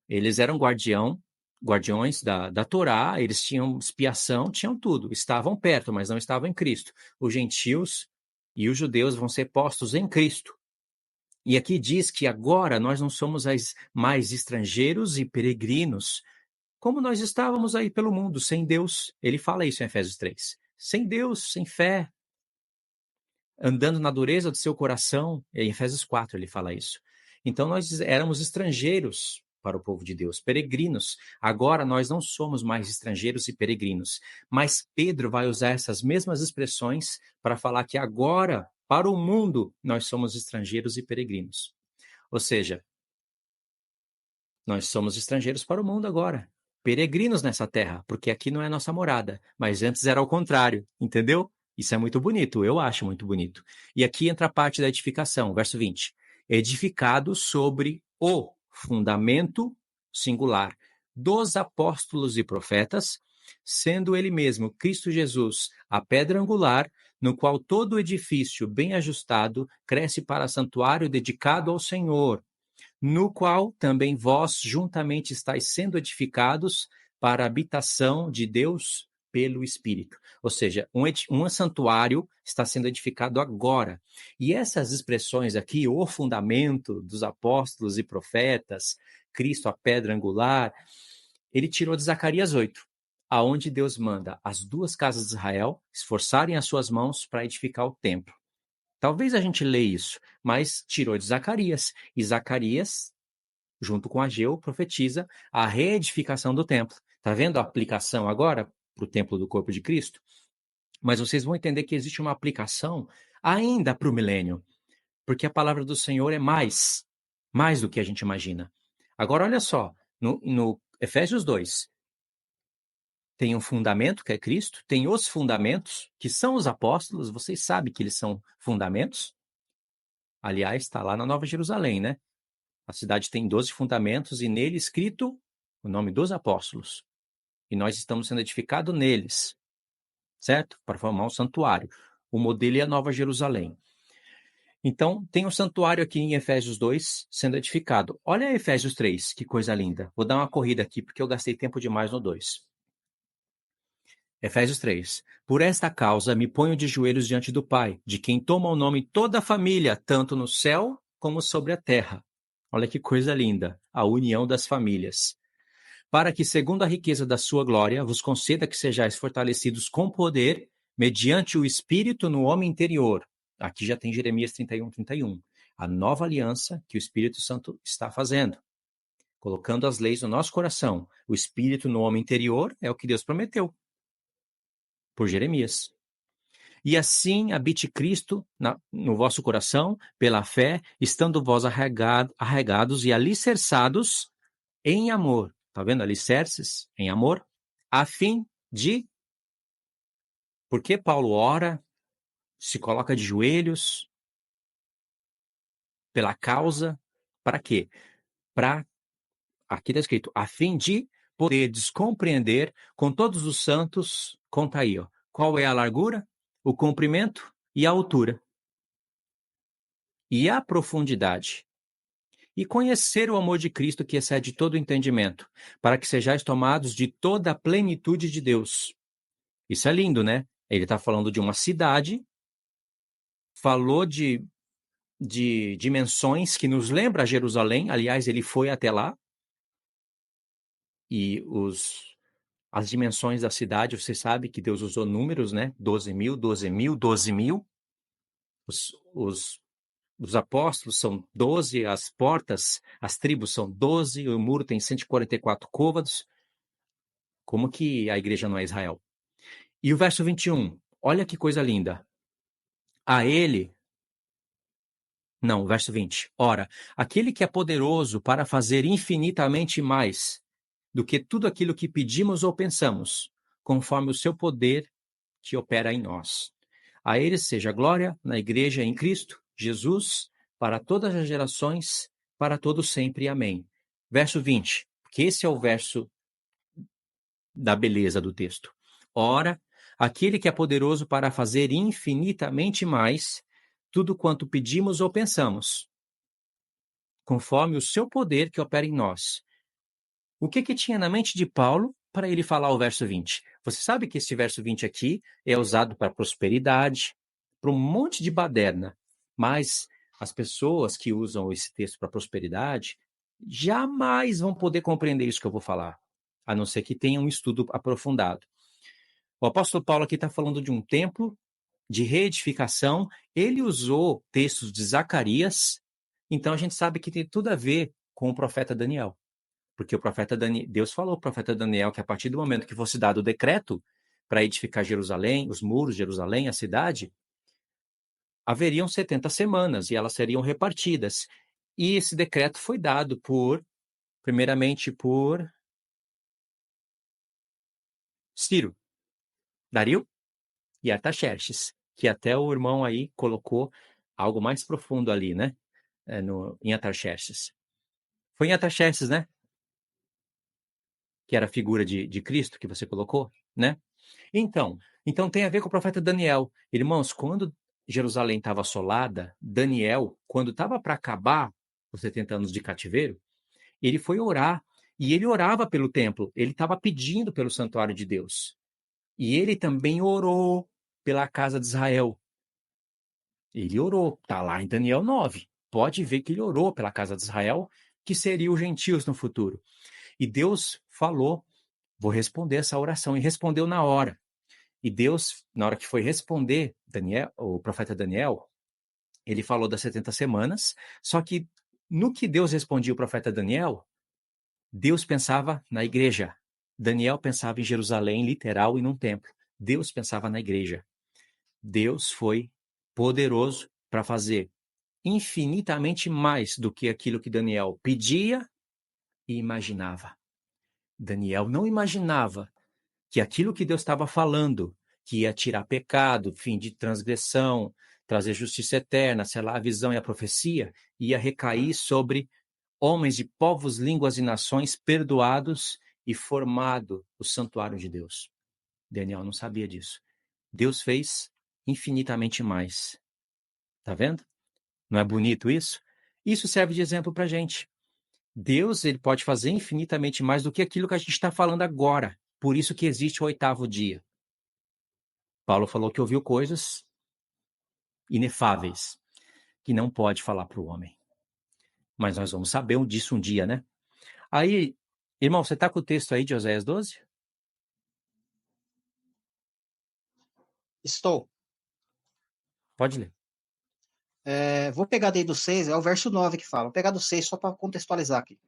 eles eram guardião, guardiões da Torá, eles tinham expiação, tinham tudo, estavam perto, mas não estavam em Cristo. Os gentios e os judeus vão ser postos em Cristo. E aqui diz que agora nós não somos mais estrangeiros e peregrinos, como nós estávamos aí pelo mundo, sem Deus. Ele fala isso em Efésios 3. Sem Deus, sem fé, andando na dureza do seu coração. Em Efésios 4 ele fala isso. Então nós éramos estrangeiros para o povo de Deus, peregrinos. Agora nós não somos mais estrangeiros e peregrinos. Mas Pedro vai usar essas mesmas expressões para falar que agora, para o mundo, nós somos estrangeiros e peregrinos. Ou seja, nós somos estrangeiros para o mundo agora, peregrinos nessa terra, porque aqui não é nossa morada, mas antes era ao contrário, entendeu? Isso é muito bonito, eu acho muito bonito. E aqui entra a parte da edificação, verso 20. Edificado sobre o fundamento singular dos apóstolos e profetas, sendo ele mesmo, Cristo Jesus, a pedra angular, no qual todo o edifício bem ajustado cresce para santuário dedicado ao Senhor, no qual também vós juntamente estáis sendo edificados para a habitação de Deus pelo Espírito. Ou seja, um santuário está sendo edificado agora. E essas expressões aqui, o fundamento dos apóstolos e profetas, Cristo a pedra angular, ele tirou de Zacarias 8, aonde Deus manda as duas casas de Israel esforçarem as suas mãos para edificar o templo. Talvez a gente lê isso, mas tirou de Zacarias. E Zacarias, junto com Ageu, profetiza a reedificação do templo. Está vendo a aplicação agora para o templo do corpo de Cristo? Mas vocês vão entender que existe uma aplicação ainda para o milênio, porque a palavra do Senhor é mais do que a gente imagina. Agora, olha só, no Efésios 2, tem um fundamento, que é Cristo, tem os fundamentos, que são os apóstolos, vocês sabem que eles são fundamentos. Aliás, está lá na Nova Jerusalém, né? A cidade tem 12 fundamentos e nele escrito o nome dos apóstolos. E nós estamos sendo edificados neles, certo? Para formar um santuário. O modelo é a Nova Jerusalém. Então, tem um santuário aqui em Efésios 2 sendo edificado. Olha Efésios 3, que coisa linda. Vou dar uma corrida aqui, porque eu gastei tempo demais no 2. Efésios 3. Por esta causa me ponho de joelhos diante do Pai, de quem toma o nome toda a família, tanto no céu como sobre a terra. Olha que coisa linda, a união das famílias. Para que, segundo a riqueza da sua glória, vos conceda que sejais fortalecidos com poder, mediante o Espírito no homem interior. Aqui já tem Jeremias 31. A nova aliança que o Espírito Santo está fazendo. Colocando as leis no nosso coração. O Espírito no homem interior é o que Deus prometeu. Por Jeremias. E assim habite Cristo no vosso coração, pela fé, estando vós arraigados e alicerçados em amor. Tá vendo? Alicerces em amor, a fim de... Porque Paulo ora, se coloca de joelhos, pela causa, para quê? Aqui está escrito, a fim de poderes compreender com todos os santos, conta aí, ó, qual é a largura, o comprimento e a altura, e a profundidade, e conhecer o amor de Cristo que excede todo o entendimento, para que sejais tomados de toda a plenitude de Deus. Isso é lindo, né? Ele está falando de uma cidade, falou de dimensões que nos lembra Jerusalém, aliás, ele foi até lá, e as dimensões da cidade, você sabe que Deus usou números, né? 12.000, 12.000, 12.000. Os apóstolos são 12, as portas, as tribos são 12, o muro tem 144 côvados. Como que a igreja não é Israel? E o verso 21, olha que coisa linda. A ele... Não, verso 20. Ora, aquele que é poderoso para fazer infinitamente mais do que tudo aquilo que pedimos ou pensamos, conforme o seu poder que opera em nós. A ele seja glória na igreja em Cristo Jesus, para todas as gerações, para todo sempre. Amém. Verso 20, porque esse é o verso da beleza do texto. Ora, aquele que é poderoso para fazer infinitamente mais tudo quanto pedimos ou pensamos, conforme o seu poder que opera em nós. O que que tinha na mente de Paulo para ele falar o verso 20? Você sabe que esse verso 20 aqui é usado para prosperidade, para um monte de baderna, mas as pessoas que usam esse texto para prosperidade jamais vão poder compreender isso que eu vou falar, a não ser que tenham um estudo aprofundado. O apóstolo Paulo aqui está falando de um templo, de reedificação, ele usou textos de Zacarias, então a gente sabe que tem tudo a ver com o profeta Daniel. Porque o profeta Deus falou ao profeta Daniel que a partir do momento que fosse dado o decreto para edificar Jerusalém, os muros de Jerusalém, a cidade, haveriam 70 semanas e elas seriam repartidas. E esse decreto foi dado primeiramente por Ciro, Dario e Artaxerxes, que até o irmão aí colocou algo mais profundo ali, né? Em Artaxerxes. Foi em Artaxerxes, né? Que era a figura de Cristo que você colocou, né? Então tem a ver com o profeta Daniel. Irmãos, quando Jerusalém estava assolada, Daniel, quando estava para acabar os 70 anos de cativeiro, ele foi orar. E ele orava pelo templo, ele estava pedindo pelo santuário de Deus. E ele também orou pela casa de Israel. Ele orou, está lá em Daniel 9. Pode ver que ele orou pela casa de Israel, que seria os gentios no futuro. E Deus falou: vou responder essa oração. E respondeu na hora. E Deus, na hora que foi responder Daniel, o profeta Daniel, ele falou das 70 semanas, só que no que Deus respondia o profeta Daniel, Deus pensava na igreja. Daniel pensava em Jerusalém, literal, e num templo. Deus pensava na igreja. Deus foi poderoso para fazer infinitamente mais do que aquilo que Daniel pedia e imaginava. Daniel não imaginava que aquilo que Deus estava falando, que ia tirar pecado, fim de transgressão, trazer justiça eterna, selar a visão e a profecia, ia recair sobre homens de povos, línguas e nações perdoados e formado o santuário de Deus. Daniel não sabia disso. Deus fez infinitamente mais. Tá vendo? Não é bonito isso? Isso serve de exemplo para a gente. Deus, ele pode fazer infinitamente mais do que aquilo que a gente está falando agora. Por isso que existe o 8º dia. Paulo falou que ouviu coisas inefáveis que não pode falar para o homem. Mas nós vamos saber disso um dia, né? Aí, irmão, você está com o texto aí de Oséias 12? Estou. Pode ler. Vou pegar daí do 6, é o verso 9 que fala. Vou pegar do 6 só para contextualizar aqui.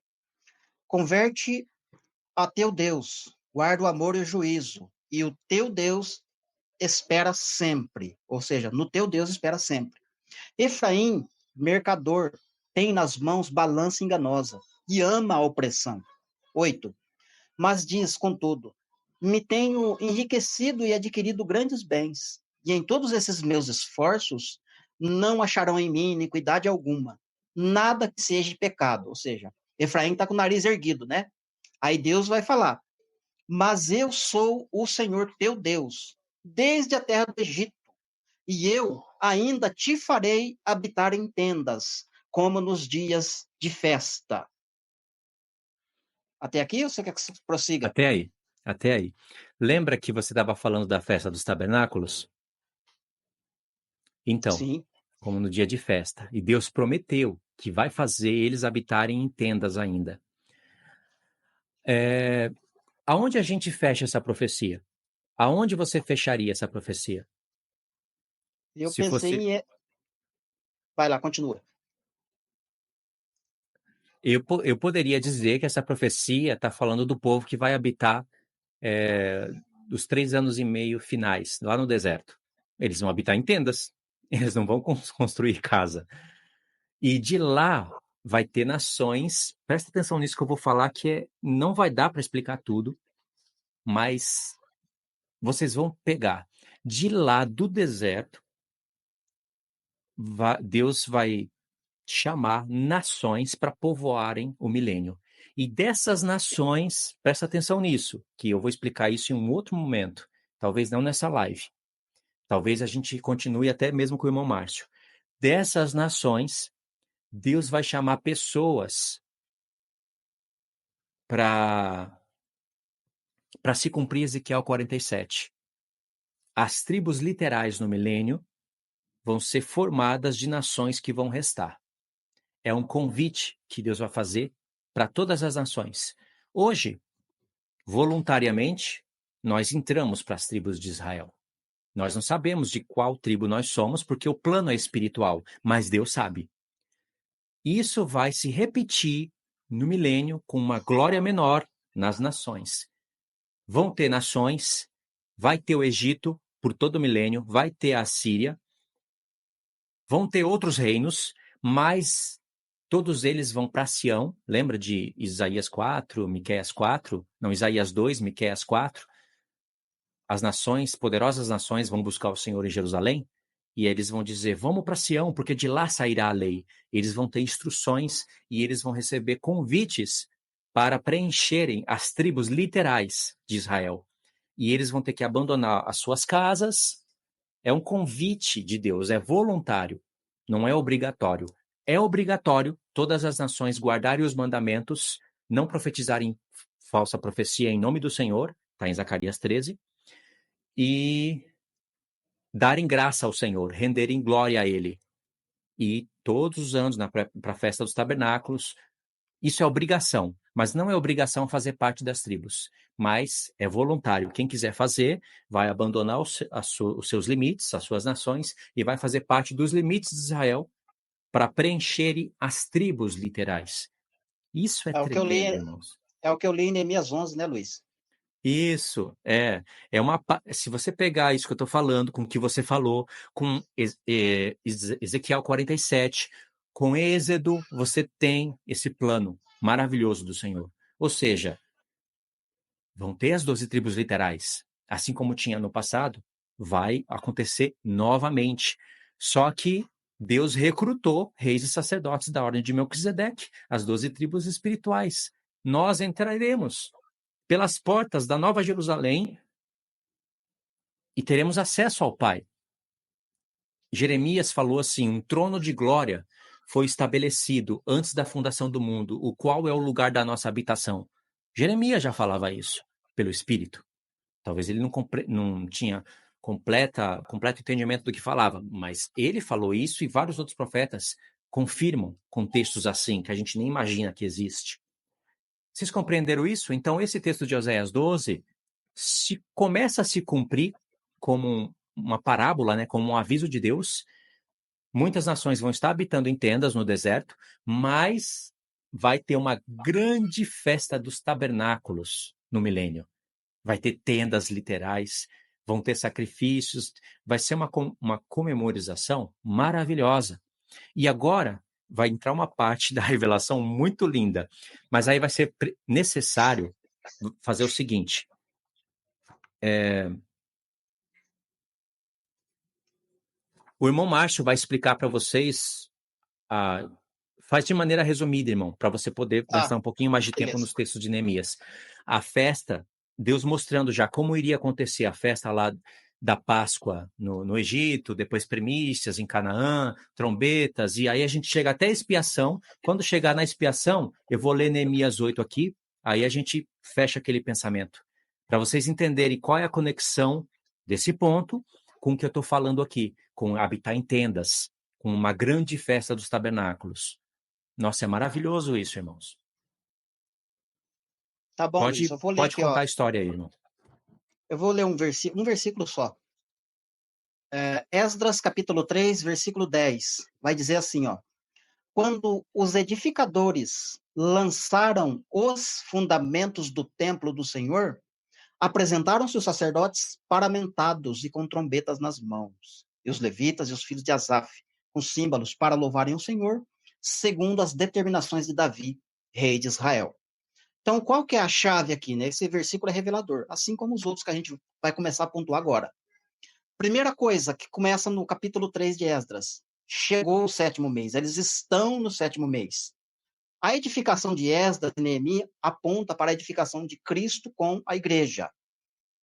Converte a teu Deus, guarda o amor e o juízo, e o teu Deus espera sempre. Ou seja, no teu Deus espera sempre. Efraim, mercador, tem nas mãos balança enganosa e ama a opressão. 8. Mas diz, contudo, me tenho enriquecido e adquirido grandes bens, e em todos esses meus esforços não acharão em mim iniquidade alguma, nada que seja pecado. Ou seja, Efraim está com o nariz erguido, né? Aí Deus vai falar: mas eu sou o Senhor teu Deus, desde a terra do Egito, e eu ainda te farei habitar em tendas, como nos dias de festa. Até aqui, ou você quer que se prossiga? Até aí. Até aí. Lembra que você estava falando da festa dos tabernáculos? Então, Sim. como no dia de festa. E Deus prometeu que vai fazer eles habitarem em tendas ainda. Aonde a gente fecha essa profecia? Aonde você fecharia essa profecia? Eu Se pensei fosse. em. Vai lá, continua. Eu poderia dizer que essa profecia está falando do povo que vai habitar os 3 anos e meio finais, lá no deserto. Eles vão habitar em tendas. Eles não vão construir casa. E de lá vai ter nações. Presta atenção nisso que eu vou falar, que não vai dar para explicar tudo, mas vocês vão pegar. De lá do deserto, Deus vai chamar nações para povoarem o milênio. E dessas nações, presta atenção nisso, que eu vou explicar isso em um outro momento, talvez não nessa live. Talvez a gente continue até mesmo com o irmão Márcio. Dessas nações, Deus vai chamar pessoas para se cumprir Ezequiel 47. As tribos literais no milênio vão ser formadas de nações que vão restar. É um convite que Deus vai fazer para todas as nações. Hoje, voluntariamente, nós entramos para as tribos de Israel. Nós não sabemos de qual tribo nós somos, porque o plano é espiritual, mas Deus sabe. Isso vai se repetir no milênio com uma glória menor nas nações. Vão ter nações, vai ter o Egito por todo o milênio, vai ter a Síria, vão ter outros reinos, mas todos eles vão para Sião. Lembra de Isaías 4, Miqueias 4? Não, Isaías 2, Miqueias 4. As nações, poderosas nações, vão buscar o Senhor em Jerusalém e eles vão dizer, vamos para Sião, porque de lá sairá a lei. Eles vão ter instruções e eles vão receber convites para preencherem as tribos literais de Israel. E eles vão ter que abandonar as suas casas. É um convite de Deus, é voluntário, não é obrigatório. É obrigatório todas as nações guardarem os mandamentos, não profetizarem falsa profecia em nome do Senhor, está em Zacarias 13, e darem graça ao Senhor, renderem glória a Ele. E todos os anos, para a festa dos tabernáculos, isso é obrigação, mas não é obrigação fazer parte das tribos, mas é voluntário. Quem quiser fazer, vai abandonar os seus limites, as suas nações, e vai fazer parte dos limites de Israel para preencherem as tribos literais. Isso é É o que eu li, tremendo, irmãos. é o que eu li em Neemias 11, né, Luiz? Isso, é uma. Se você pegar isso que eu estou falando, com o que você falou, com Ezequiel 47, com Êxodo, você tem esse plano maravilhoso do Senhor. Ou seja, vão ter as 12 tribos literais. Assim como tinha no passado, vai acontecer novamente. Só que Deus recrutou reis e sacerdotes da ordem de Melquisedeque, as 12 tribos espirituais. Nós entraremos pelas portas da Nova Jerusalém e teremos acesso ao Pai. Jeremias falou assim: um trono de glória foi estabelecido antes da fundação do mundo, o qual é o lugar da nossa habitação. Jeremias já falava isso pelo Espírito. Talvez ele não tinha completo entendimento do que falava, mas ele falou isso e vários outros profetas confirmam com textos assim, que a gente nem imagina que existe. Vocês compreenderam isso? Então, esse texto de Oséias 12 começa a se cumprir como uma parábola, né, como um aviso de Deus. Muitas nações vão estar habitando em tendas no deserto, mas vai ter uma grande festa dos tabernáculos no milênio. Vai ter tendas literais, vão ter sacrifícios, vai ser uma comemorização maravilhosa. E agora vai entrar uma parte da revelação muito linda, mas aí vai ser necessário fazer o seguinte. O irmão Márcio vai explicar para vocês, faz de maneira resumida, irmão, para você poder gastar um pouquinho mais de tempo Beleza. nos textos de Neemias. A festa, Deus mostrando já como iria acontecer a festa lá da Páscoa no Egito, depois primícias em Canaã, trombetas, e aí a gente chega até a expiação. Quando chegar na expiação, eu vou ler Neemias 8 aqui, aí a gente fecha aquele pensamento, para vocês entenderem qual é a conexão desse ponto com o que eu estou falando aqui, com habitar em tendas, com uma grande festa dos tabernáculos. Nossa, é maravilhoso isso, irmãos. Tá bom, Luiz. Eu vou ler Pode aqui, ó. contar a história aí, irmão. Eu vou ler um versículo só. Esdras, capítulo 3, versículo 10. Vai dizer assim, ó. Quando os edificadores lançaram os fundamentos do templo do Senhor, apresentaram-se os sacerdotes paramentados e com trombetas nas mãos, e os levitas e os filhos de Asaf, com símbolos para louvarem o Senhor, segundo as determinações de Davi, rei de Israel. Então, qual que é a chave aqui? Né? Esse versículo é revelador, assim como os outros que a gente vai começar a pontuar agora. Primeira coisa que começa no capítulo 3 de Esdras. Chegou o 7º mês, eles estão no 7º mês. A edificação de Esdras e Neemias aponta para a edificação de Cristo com a igreja.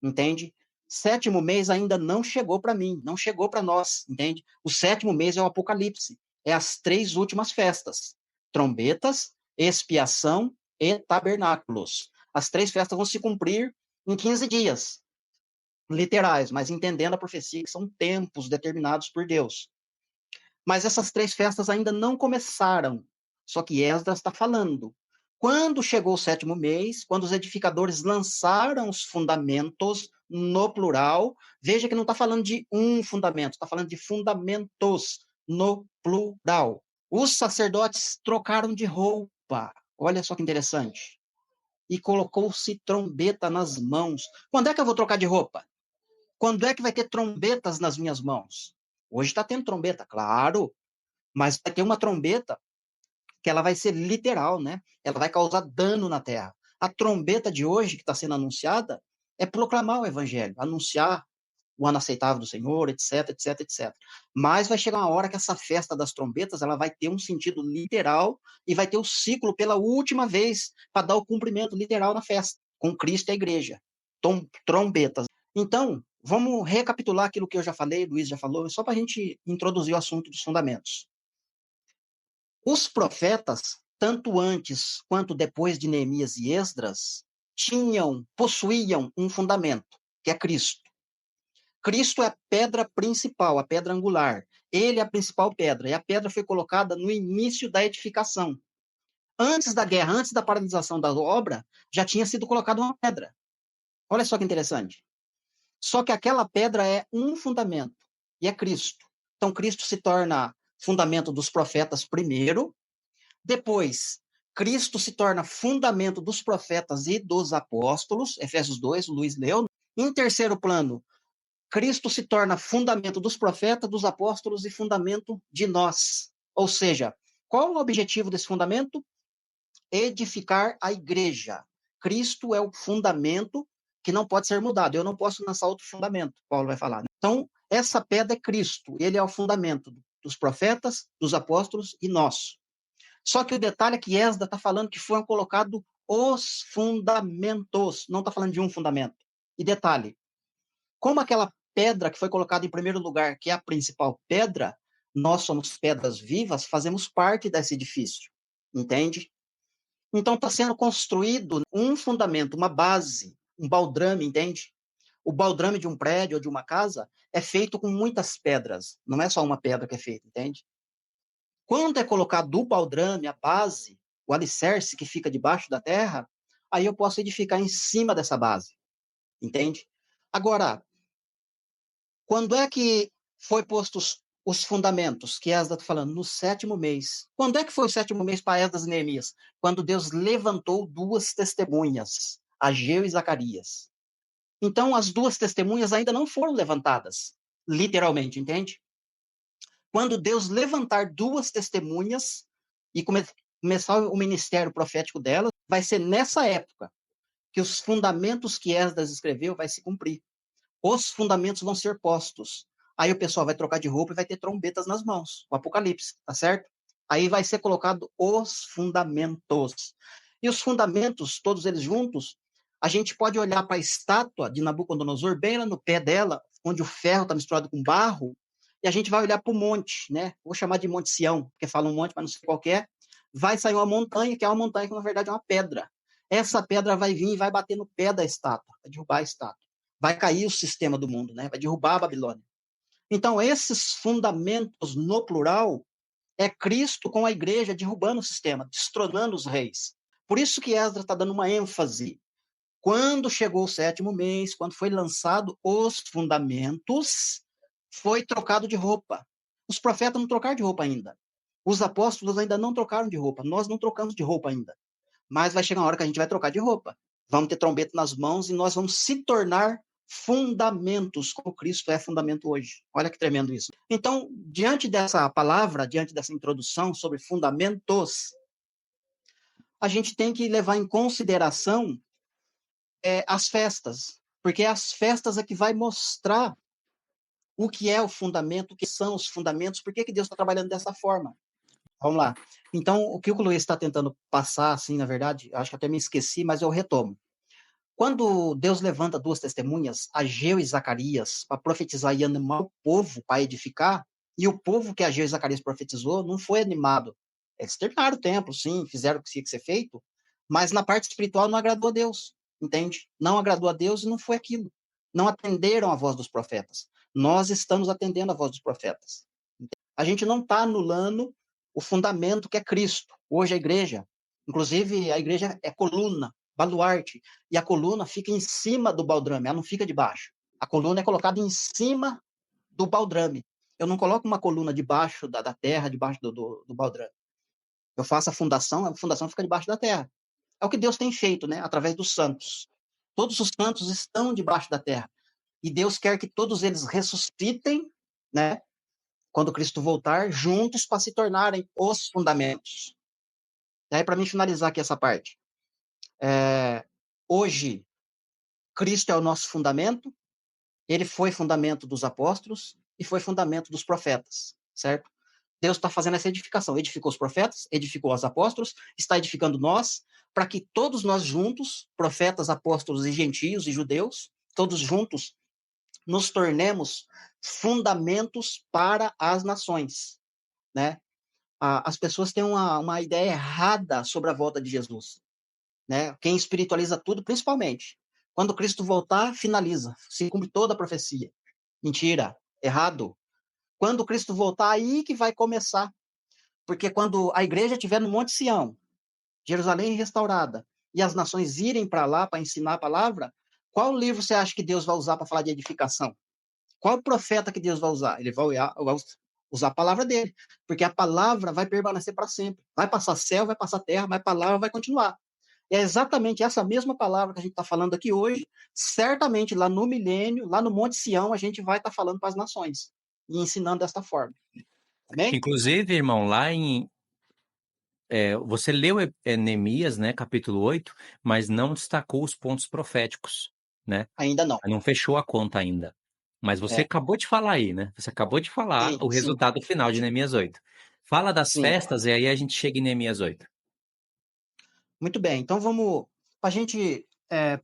Entende? 7º mês ainda não chegou para mim, não chegou para nós, entende? O 7º mês é o Apocalipse, é as 3 últimas festas: trombetas, expiação e tabernáculos. As 3 festas vão se cumprir em 15 dias, literais, mas entendendo a profecia que são tempos determinados por Deus. Mas essas 3 festas ainda não começaram, só que Esdras está falando. Quando chegou o 7º mês, quando os edificadores lançaram os fundamentos, no plural, veja que não está falando de um fundamento, está falando de fundamentos, no plural. Os sacerdotes trocaram de roupa, olha só que interessante, e colocou-se trombeta nas mãos. Quando é que eu vou trocar de roupa? Quando é que vai ter trombetas nas minhas mãos? Hoje está tendo trombeta, claro, mas vai ter uma trombeta que ela vai ser literal, né? Ela vai causar dano na terra. A trombeta de hoje que está sendo anunciada é proclamar o evangelho, anunciar o ano aceitável do Senhor, etc, etc, etc. Mas vai chegar uma hora que essa festa das trombetas ela vai ter um sentido literal e vai ter o ciclo pela última vez para dar o cumprimento literal na festa, com Cristo e a igreja. Trombetas. Então, vamos recapitular aquilo que eu já falei, Luiz já falou, só para a gente introduzir o assunto dos fundamentos. Os profetas, tanto antes quanto depois de Neemias e Esdras, possuíam um fundamento, que é Cristo. Cristo é a pedra principal, a pedra angular. Ele é a principal pedra, e a pedra foi colocada no início da edificação. Antes da guerra, antes da paralisação da obra, já tinha sido colocada uma pedra. Olha só que interessante. Só que aquela pedra é um fundamento, e é Cristo. Então, Cristo se torna fundamento dos profetas primeiro, depois, Cristo se torna fundamento dos profetas e dos apóstolos, Efésios 2, Luiz leu. Em terceiro plano, Cristo se torna fundamento dos profetas, dos apóstolos e fundamento de nós. Ou seja, qual o objetivo desse fundamento? Edificar a igreja. Cristo é o fundamento que não pode ser mudado. Eu não posso lançar outro fundamento, Paulo vai falar. Então, essa pedra é Cristo. Ele é o fundamento dos profetas, dos apóstolos e nós. Só que o detalhe é que Esdras está falando que foram colocados os fundamentos, não está falando de um fundamento. E detalhe, como aquela pedra que foi colocada em primeiro lugar, que é a principal pedra, nós somos pedras vivas, fazemos parte desse edifício, entende? Então está sendo construído um fundamento, uma base, um baldrame, entende? O baldrame de um prédio ou de uma casa é feito com muitas pedras, não é só uma pedra que é feita, entende? Quando é colocado o baldrame, a base, o alicerce que fica debaixo da terra, aí eu posso edificar em cima dessa base, entende? Agora, quando é que foi postos os fundamentos, que Esdras está falando? No 7º mês. Quando é que foi o 7º mês para Esdras e Neemias? Quando Deus levantou 2 testemunhas, Ageu e Zacarias. Então, as 2 testemunhas ainda não foram levantadas, literalmente, entende? Quando Deus levantar 2 testemunhas e começar o ministério profético delas, vai ser nessa época que os fundamentos que Esdras escreveu vai se cumprir. Os fundamentos vão ser postos. Aí o pessoal vai trocar de roupa e vai ter trombetas nas mãos. O Apocalipse, tá certo? Aí vai ser colocado os fundamentos. E os fundamentos, todos eles juntos, a gente pode olhar para a estátua de Nabucodonosor, bem lá no pé dela, onde o ferro está misturado com barro, e a gente vai olhar para o monte, né? Vou chamar de Monte Sião, porque fala um monte, mas não sei qual é. Vai sair uma montanha, que é uma montanha que na verdade é uma pedra. Essa pedra vai vir e vai bater no pé da estátua, vai derrubar a estátua. Vai cair o sistema do mundo, né? Vai derrubar a Babilônia. Então, esses fundamentos no plural é Cristo com a igreja derrubando o sistema, destronando os reis. Por isso que Esdras está dando uma ênfase. Quando chegou o 7º mês, quando foi lançado os fundamentos, foi trocado de roupa. Os profetas não trocaram de roupa ainda. Os apóstolos ainda não trocaram de roupa. Nós não trocamos de roupa ainda. Mas vai chegar uma hora que a gente vai trocar de roupa. Vamos ter trombeta nas mãos e nós vamos se tornar fundamentos, como Cristo é fundamento hoje. Olha que tremendo isso. Então, diante dessa palavra, diante dessa introdução sobre fundamentos, a gente tem que levar em consideração as festas, porque as festas é que vai mostrar o que é o fundamento, o que são os fundamentos, por que Deus está trabalhando dessa forma. Vamos lá. Então, o que o Luiz está tentando passar, assim, na verdade, acho que até me esqueci, mas eu retomo. Quando Deus levanta 2 testemunhas, Ageu e Zacarias, para profetizar e animar o povo para edificar, e o povo que Ageu e Zacarias profetizou não foi animado. Eles terminaram o templo, sim, fizeram o que tinha que ser feito, Mas na parte espiritual não agradou a Deus, entende? Não agradou a Deus e não foi aquilo. Não atenderam a voz dos profetas. Nós estamos atendendo a voz dos profetas. A gente não está anulando o fundamento que é Cristo. Hoje a igreja, inclusive a igreja é coluna, baluarte, e a coluna fica em cima do baldrame, ela não fica debaixo. A coluna é colocada em cima do baldrame. Eu não coloco uma coluna debaixo da terra, debaixo do baldrame. Eu faço a fundação fica debaixo da terra. É o que Deus tem feito, né? Através dos santos. Todos os santos estão debaixo da terra. E Deus quer que todos eles ressuscitem, né? Quando Cristo voltar, juntos para se tornarem os fundamentos. E aí, para mim finalizar aqui essa parte. Hoje, Cristo é o nosso fundamento, ele foi fundamento dos apóstolos e foi fundamento dos profetas, certo? Deus está fazendo essa edificação. Edificou os profetas, edificou os apóstolos, está edificando nós, para que todos nós juntos, profetas, apóstolos e gentios e judeus, todos juntos, nos tornemos fundamentos para as nações, né? As pessoas têm uma ideia errada sobre a volta de Jesus, né? Quem espiritualiza tudo, principalmente. Quando Cristo voltar, finaliza, se cumpre toda a profecia. Mentira, errado. Quando Cristo voltar, aí que vai começar. Porque quando a igreja estiver no Monte Sião, Jerusalém restaurada, e as nações irem para lá para ensinar a palavra, qual livro você acha que Deus vai usar para falar de edificação? Qual profeta que Deus vai usar? Ele vai usar a palavra dele, porque a palavra vai permanecer para sempre. Vai passar céu, vai passar terra, mas a palavra vai continuar. E é exatamente essa mesma palavra que a gente está falando aqui hoje, certamente lá no milênio, lá no Monte Sião, a gente vai estar falando para as nações e ensinando desta forma. Amém? Inclusive, irmão, lá em. Você leu Neemias, né, capítulo 8, mas não destacou os pontos proféticos, né? Ainda não. Não fechou a conta ainda. Mas você É, acabou de falar aí, né? Você acabou de falar sim, o sim, resultado final de Neemias 8. Fala das sim. festas e aí a gente chega em Neemias 8. Muito bem. Então vamos, para a gente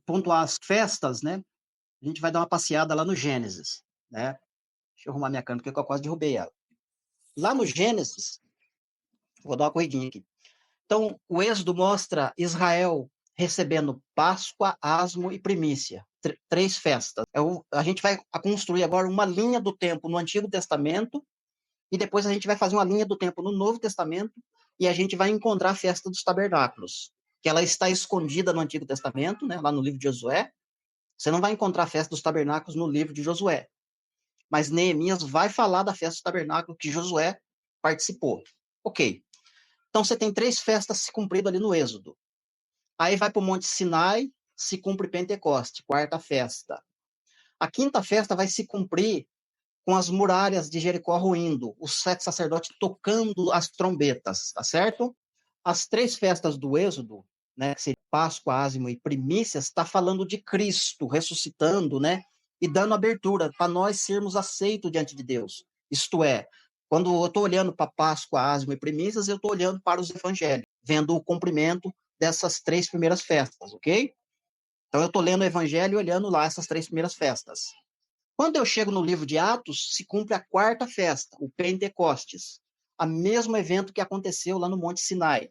pontuar as festas, né? A gente vai dar uma passeada lá no Gênesis, né? Deixa eu arrumar minha câmera, porque eu quase derrubei ela. Lá no Gênesis, vou dar uma corridinha aqui. Então, o Êxodo mostra Israel recebendo Páscoa, Asmo e Primícia. Três festas. A gente vai construir agora uma linha do tempo no Antigo Testamento e depois a gente vai fazer uma linha do tempo no Novo Testamento e a gente vai encontrar a festa dos tabernáculos, que ela está escondida no Antigo Testamento, né, lá no livro de Josué. Você não vai encontrar a festa dos tabernáculos no livro de Josué, mas Neemias vai falar da festa dos tabernáculos que Josué participou. Ok. Então você tem três festas se cumprindo ali no Êxodo. Aí vai para o Monte Sinai, se cumpre Pentecoste, quarta festa. A quinta festa vai se cumprir com as muralhas de Jericó ruindo, os sete sacerdotes tocando as trombetas, tá certo? As três festas do Êxodo, né, que seria Páscoa, Ázimo e Primícias, está falando de Cristo ressuscitando, né, e dando abertura para nós sermos aceitos diante de Deus. Isto é, quando eu estou olhando para Páscoa, Ázimo e Primícias, eu estou olhando para os evangelhos, vendo o cumprimento dessas três primeiras festas, ok? Então eu estou lendo o evangelho e olhando lá essas três primeiras festas. Quando eu chego no livro de Atos, se cumpre a quarta festa, o Pentecostes, o mesmo evento que aconteceu lá no Monte Sinai,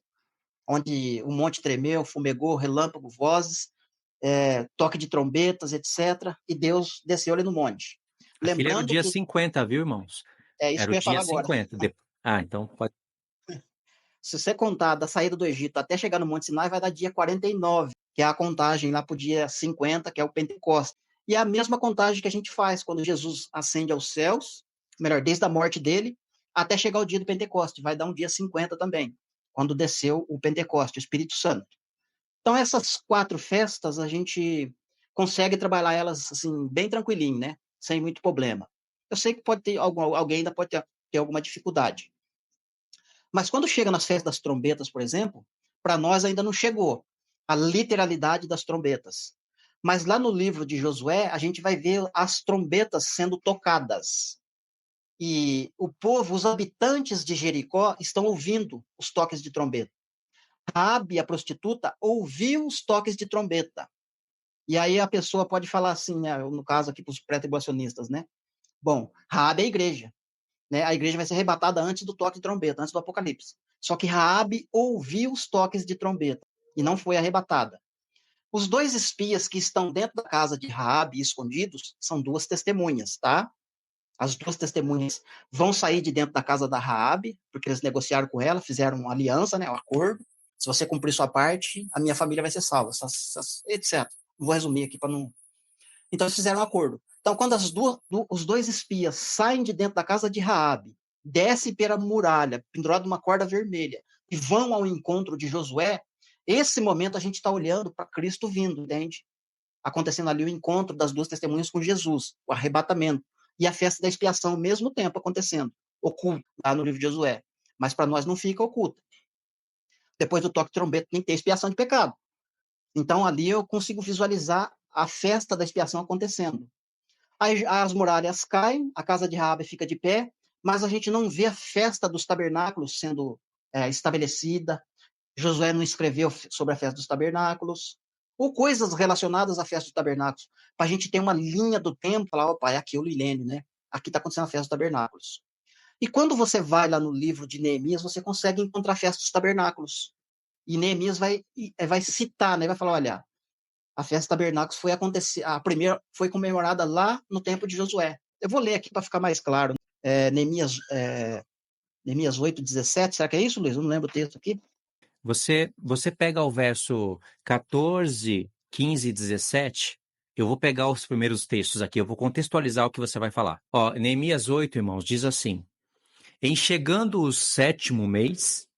onde o monte tremeu, fumegou, relâmpago, vozes, toque de trombetas, etc. E Deus desceu ali no monte. Aquele era o Lembrando dia que 50, viu, irmãos? é isso Era que o eu ia dia falar agora. 50. Então pode. Se você contar da saída do Egito até chegar no Monte Sinai, vai dar dia 49, que é a contagem lá para o dia 50, que é o Pentecostes. E é a mesma contagem que a gente faz quando Jesus ascende aos céus, melhor, desde a morte dele até chegar o dia do Pentecostes. Vai dar um dia 50 também, quando desceu o Pentecostes, o Espírito Santo. Então, essas quatro festas, a gente consegue trabalhar elas assim, bem tranquilinho, né? Sem muito problema. Eu sei que pode ter alguém ainda pode ter alguma dificuldade. Mas quando chega nas festas das trombetas, por exemplo, para nós ainda não chegou a literalidade das trombetas. Mas lá no livro de Josué, a gente vai ver as trombetas sendo tocadas. E o povo, os habitantes de Jericó, estão ouvindo os toques de trombeta. Raabe, a prostituta, ouviu os toques de trombeta. E aí a pessoa pode falar assim, né, no caso aqui para os pré-tribulacionistas, né? Bom, Raabe é a igreja, né? A igreja vai ser arrebatada antes do toque de trombeta, antes do Apocalipse. Só que Raabe ouviu os toques de trombeta. e não foi arrebatada. Os 2 espias que estão dentro da casa de Raabe, escondidos, são 2 testemunhas, tá? As 2 testemunhas vão sair de dentro da casa da Raabe, porque eles negociaram com ela, fizeram uma aliança, né, um acordo. Se você cumprir sua parte, a minha família vai ser salva, etc. Vou resumir aqui para não. Então eles fizeram um acordo. Então quando os 2 espias saem de dentro da casa de Raabe, descem pela muralha, pendurado numa corda vermelha, e vão ao encontro de Josué, esse momento a gente está olhando para Cristo vindo, entende? Acontecendo ali o encontro das 2 testemunhas com Jesus, o arrebatamento e a festa da expiação ao mesmo tempo acontecendo, oculto lá no livro de Josué. Mas para nós não fica oculto. Depois do toque de trombeta tem que ter expiação de pecado. Então ali eu consigo visualizar a festa da expiação acontecendo. Aí as muralhas caem, a casa de Raabe fica de pé, mas a gente não vê a festa dos tabernáculos sendo estabelecida. Josué não escreveu sobre a festa dos tabernáculos, ou coisas relacionadas à festa dos tabernáculos, para a gente ter uma linha do tempo, falar, opa, é aqui o milênio, né? Aqui está acontecendo a festa dos tabernáculos. E quando você vai lá no livro de Neemias, você consegue encontrar a festa dos tabernáculos. E Neemias vai citar, né? Vai falar, olha, a festa dos tabernáculos foi acontecer, a primeira foi comemorada lá no tempo de Josué. Eu vou ler aqui para ficar mais claro. Neemias 8:17, será que é isso, Luiz? Eu não lembro o texto aqui. Você pega o verso 14, 15 e 17. Eu vou pegar os primeiros textos aqui, eu vou contextualizar o que você vai falar. Ó, Neemias 8, irmãos, diz assim: em chegando o 7º mês,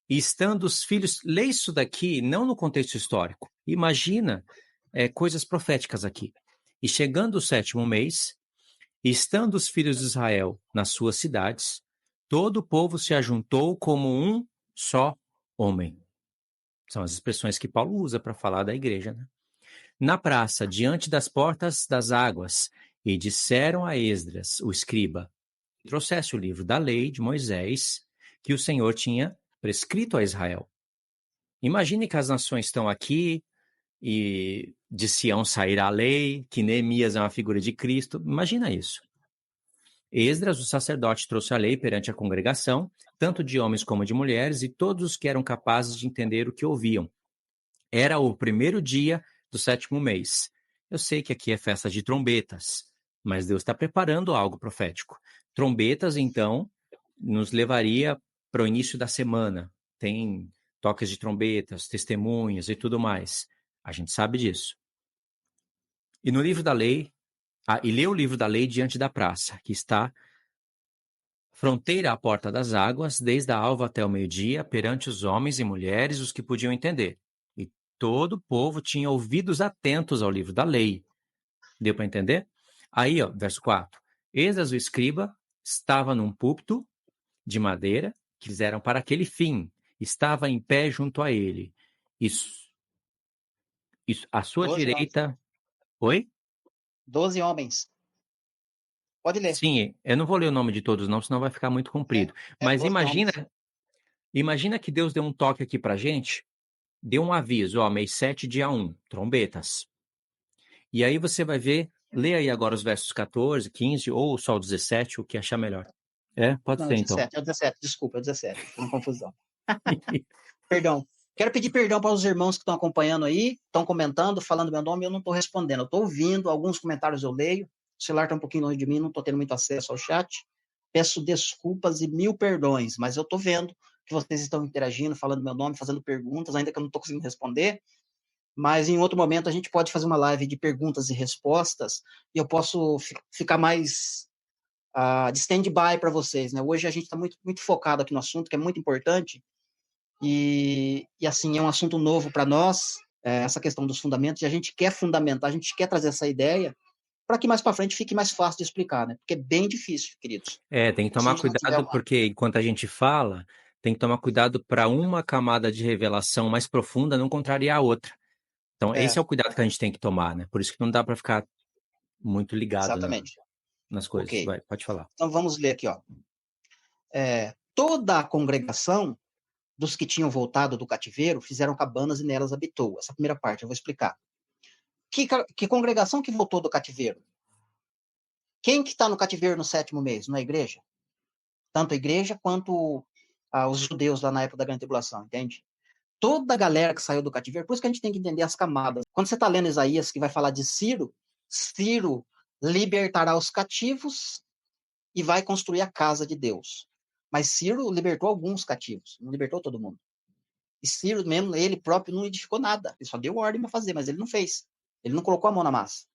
e estando os filhos... Lê isso daqui não no contexto histórico. Imagina coisas proféticas aqui. E chegando o 7º mês, e estando os filhos de Israel nas suas cidades, todo o povo se ajuntou como um só homem. São as expressões que Paulo usa para falar da igreja, né? Na praça, diante das portas das águas, e disseram a Esdras, o escriba, que trouxesse o livro da lei de Moisés, que o Senhor tinha prescrito a Israel. Imagine que as nações estão aqui e de Sião sairá a lei, que Neemias é uma figura de Cristo. Imagina isso. Esdras, o sacerdote, trouxe a lei perante a congregação, tanto de homens como de mulheres, e todos os que eram capazes de entender o que ouviam. Era o primeiro dia do 7º mês. Eu sei que aqui é festa de trombetas, mas Deus está preparando algo profético. Trombetas, então, nos levaria para o início da semana. Tem toques de trombetas, testemunhas e tudo mais. A gente sabe disso. E no livro da lei, e lê o livro da lei diante da praça, que está fronteira à porta das águas, desde a alva até o meio-dia, perante os homens e mulheres, os que podiam entender. E todo o povo tinha ouvidos atentos ao livro da lei. Deu para entender? Aí, ó, verso 4. Esdras, o escriba, estava num púlpito de madeira, que fizeram para aquele fim. Estava em pé junto a ele. Isso, à sua 12 homens. direita... Oi? 12 homens. Pode ler. Sim, eu não vou ler o nome de todos não, senão vai ficar muito comprido. Mas 12 homens. imagina que Deus deu um toque aqui pra gente, deu um aviso, ó, mês 7, dia 1, trombetas. E aí você vai ver, lê aí agora os versos 14, 15 ou só o 17, o que achar melhor. Pode Não, é ser o então. 17, é o 17, desculpa, é o 17, foi uma confusão. Perdão. Quero pedir perdão para os irmãos que estão acompanhando aí, estão comentando, falando meu nome, eu não estou respondendo. Eu estou ouvindo, alguns comentários eu leio, o celular está um pouquinho longe de mim, não estou tendo muito acesso ao chat. Peço desculpas e mil perdões, mas eu estou vendo que vocês estão interagindo, falando meu nome, fazendo perguntas, ainda que eu não estou conseguindo responder. Mas em outro momento a gente pode fazer uma live de perguntas e respostas e eu posso ficar mais de stand-by para vocês, né? Hoje a gente está muito, muito focado aqui no assunto, que é muito importante, e assim, é um assunto novo para nós, essa questão dos fundamentos, e a gente quer fundamentar, a gente quer trazer essa ideia para que mais para frente fique mais fácil de explicar, né? Porque é bem difícil, queridos. Tem que Se a tomar gente não tiver cuidado, porque enquanto a gente fala, tem que tomar cuidado para uma camada de revelação mais profunda não contrariar a outra. Então, esse é o cuidado que a gente tem que tomar, né? Por isso que não dá para ficar muito ligado exatamente. nas coisas. Ok. Vai, pode falar. Então vamos ler aqui, ó. Toda a congregação dos que tinham voltado do cativeiro fizeram cabanas e nelas habitou. Essa primeira parte eu vou explicar. Que congregação que voltou do cativeiro? Quem que está no cativeiro no 7º mês? Não é a igreja? Tanto a igreja quanto os judeus lá na época da grande tribulação, entende? toda a galera que saiu do cativeiro, por isso que a gente tem que entender as camadas. Quando você está lendo Isaías, que vai falar de Ciro, Ciro libertará os cativos e vai construir a casa de Deus. Mas Ciro libertou alguns cativos, não libertou todo mundo. E Ciro mesmo, ele próprio não edificou nada. Ele só deu ordem para fazer, mas ele não fez. Ele não colocou a mão na massa.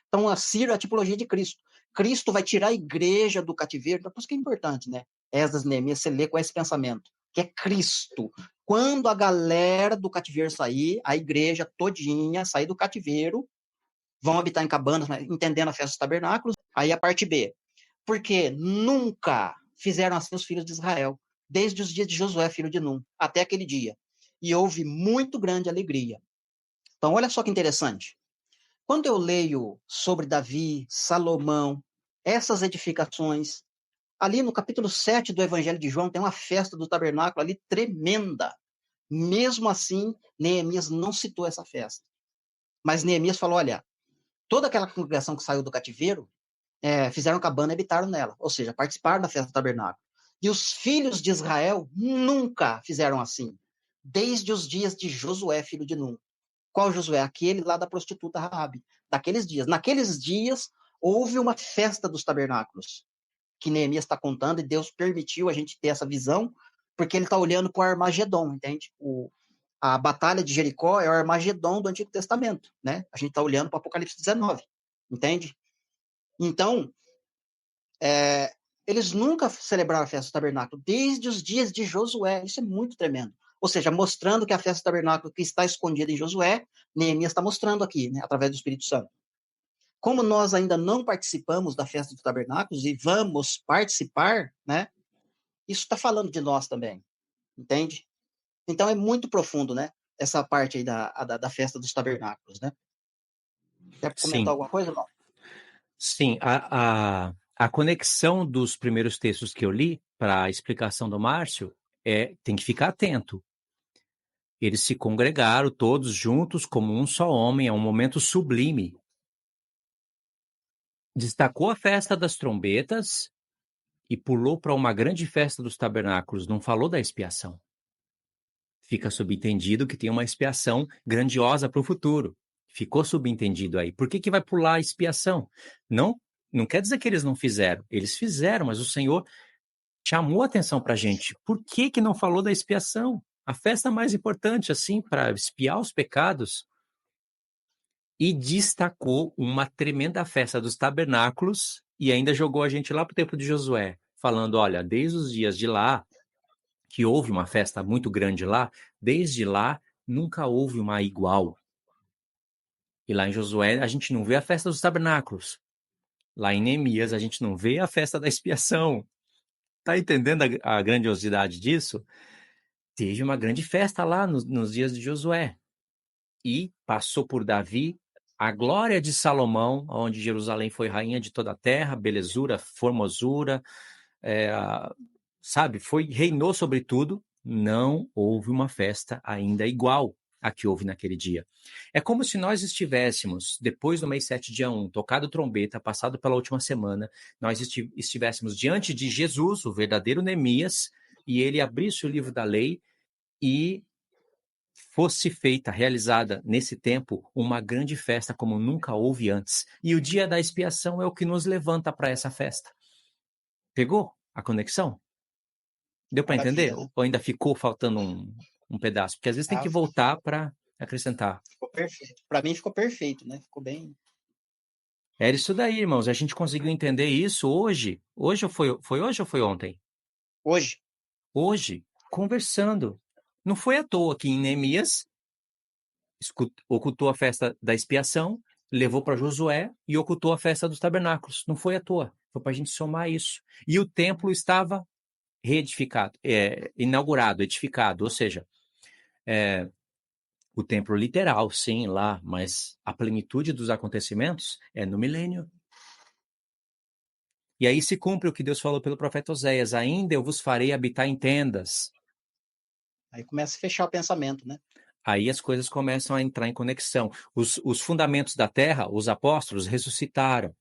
Então, a Ciro é a tipologia de Cristo. Cristo vai tirar a igreja do cativeiro. Então, por isso que é importante, né? Esdras, Neemias, você lê com esse pensamento, que é Cristo. Quando a galera do cativeiro sair, a igreja todinha sair do cativeiro, vão habitar em cabanas, entendendo a festa dos tabernáculos. Aí a parte B. Porque nunca fizeram assim os filhos de Israel, desde os dias de Josué, filho de Num, até aquele dia. E houve muito grande alegria. Então, olha só que interessante. Quando eu leio sobre Davi, Salomão, essas edificações, ali no capítulo 7 do Evangelho de João, tem uma festa do tabernáculo ali tremenda. Mesmo assim, Neemias não citou essa festa. Mas Neemias falou, olha, toda aquela congregação que saiu do cativeiro, fizeram cabana e habitaram nela. Ou seja, participaram da festa do tabernáculo. E os filhos de Israel nunca fizeram assim. Desde os dias de Josué, filho de Num. Qual Josué? Aquele lá da prostituta Raabe. Daqueles dias. Naqueles dias, houve uma festa dos tabernáculos, que Neemias está contando, e Deus permitiu a gente ter essa visão, porque ele está olhando para o Armagedon, entende? A batalha de Jericó é o Armagedon do Antigo Testamento, né? A gente está olhando para o Apocalipse 19, entende? Então, eles nunca celebraram a festa do tabernáculo, desde os dias de Josué. Isso é muito tremendo. Ou seja, mostrando que a festa do tabernáculo que está escondida em Josué, Neemias está mostrando aqui, né, através do Espírito Santo. Como nós ainda não participamos da festa dos tabernáculos e vamos participar, né, isso está falando de nós também, entende? Então é muito profundo, né, essa parte aí da festa dos tabernáculos, né? Quer comentar Sim, alguma coisa, não? sim. A conexão dos primeiros textos que eu li para a explicação do Márcio tem que ficar atento. Eles se congregaram todos juntos como um só homem, é um momento sublime. Destacou a festa das trombetas e pulou para uma grande festa dos tabernáculos, não falou da expiação. Fica subentendido que tem uma expiação grandiosa para o futuro. Ficou subentendido aí. Por que vai pular a expiação? Não quer dizer que eles não fizeram. Eles fizeram, mas o Senhor chamou a atenção para a gente. Por que não falou da expiação? A festa mais importante, assim, para expiar os pecados. E destacou uma tremenda festa dos tabernáculos e ainda jogou a gente lá para o tempo de Josué, falando, olha, desde os dias de lá, que houve uma festa muito grande lá, desde lá nunca houve uma igual. E lá em Josué a gente não vê a festa dos tabernáculos. Lá em Neemias a gente não vê a festa da expiação. Tá entendendo a grandiosidade disso? Teve uma grande festa lá nos dias de Josué. E passou por Davi a glória de Salomão, onde Jerusalém foi rainha de toda a terra, belezura, formosura, sabe, reinou sobre tudo. Não houve uma festa ainda igual a que houve naquele dia. É como se nós estivéssemos, depois do mês 7, dia 1, tocado trombeta, passado pela última semana, nós estivéssemos diante de Jesus, o verdadeiro Neemias, e ele abrisse o livro da lei e fosse feita, realizada nesse tempo, uma grande festa como nunca houve antes. E o dia da expiação é o que nos levanta para essa festa. Pegou a conexão? Deu para entender? Maravilha, né? Ou ainda ficou faltando um pedaço? Porque às vezes tem que voltar para acrescentar. Ficou perfeito. Para mim ficou perfeito, né? Ficou bem. Era isso daí, irmãos. A gente conseguiu entender isso hoje. Hoje ou foi hoje ou foi ontem? Hoje, Hoje, conversando. Não foi à toa que em Neemias ocultou a festa da expiação, levou para Josué e ocultou a festa dos tabernáculos. Não foi à toa. Foi para a gente somar isso. E o templo estava reedificado, inaugurado, edificado, ou seja, o templo literal, sim, lá, mas a plenitude dos acontecimentos é no milênio. E aí se cumpre o que Deus falou pelo profeta Oséias: ainda eu vos farei habitar em tendas. aí começa a fechar o pensamento, né? Aí as coisas começam a entrar em conexão. Os fundamentos da terra, os apóstolos ressuscitaram.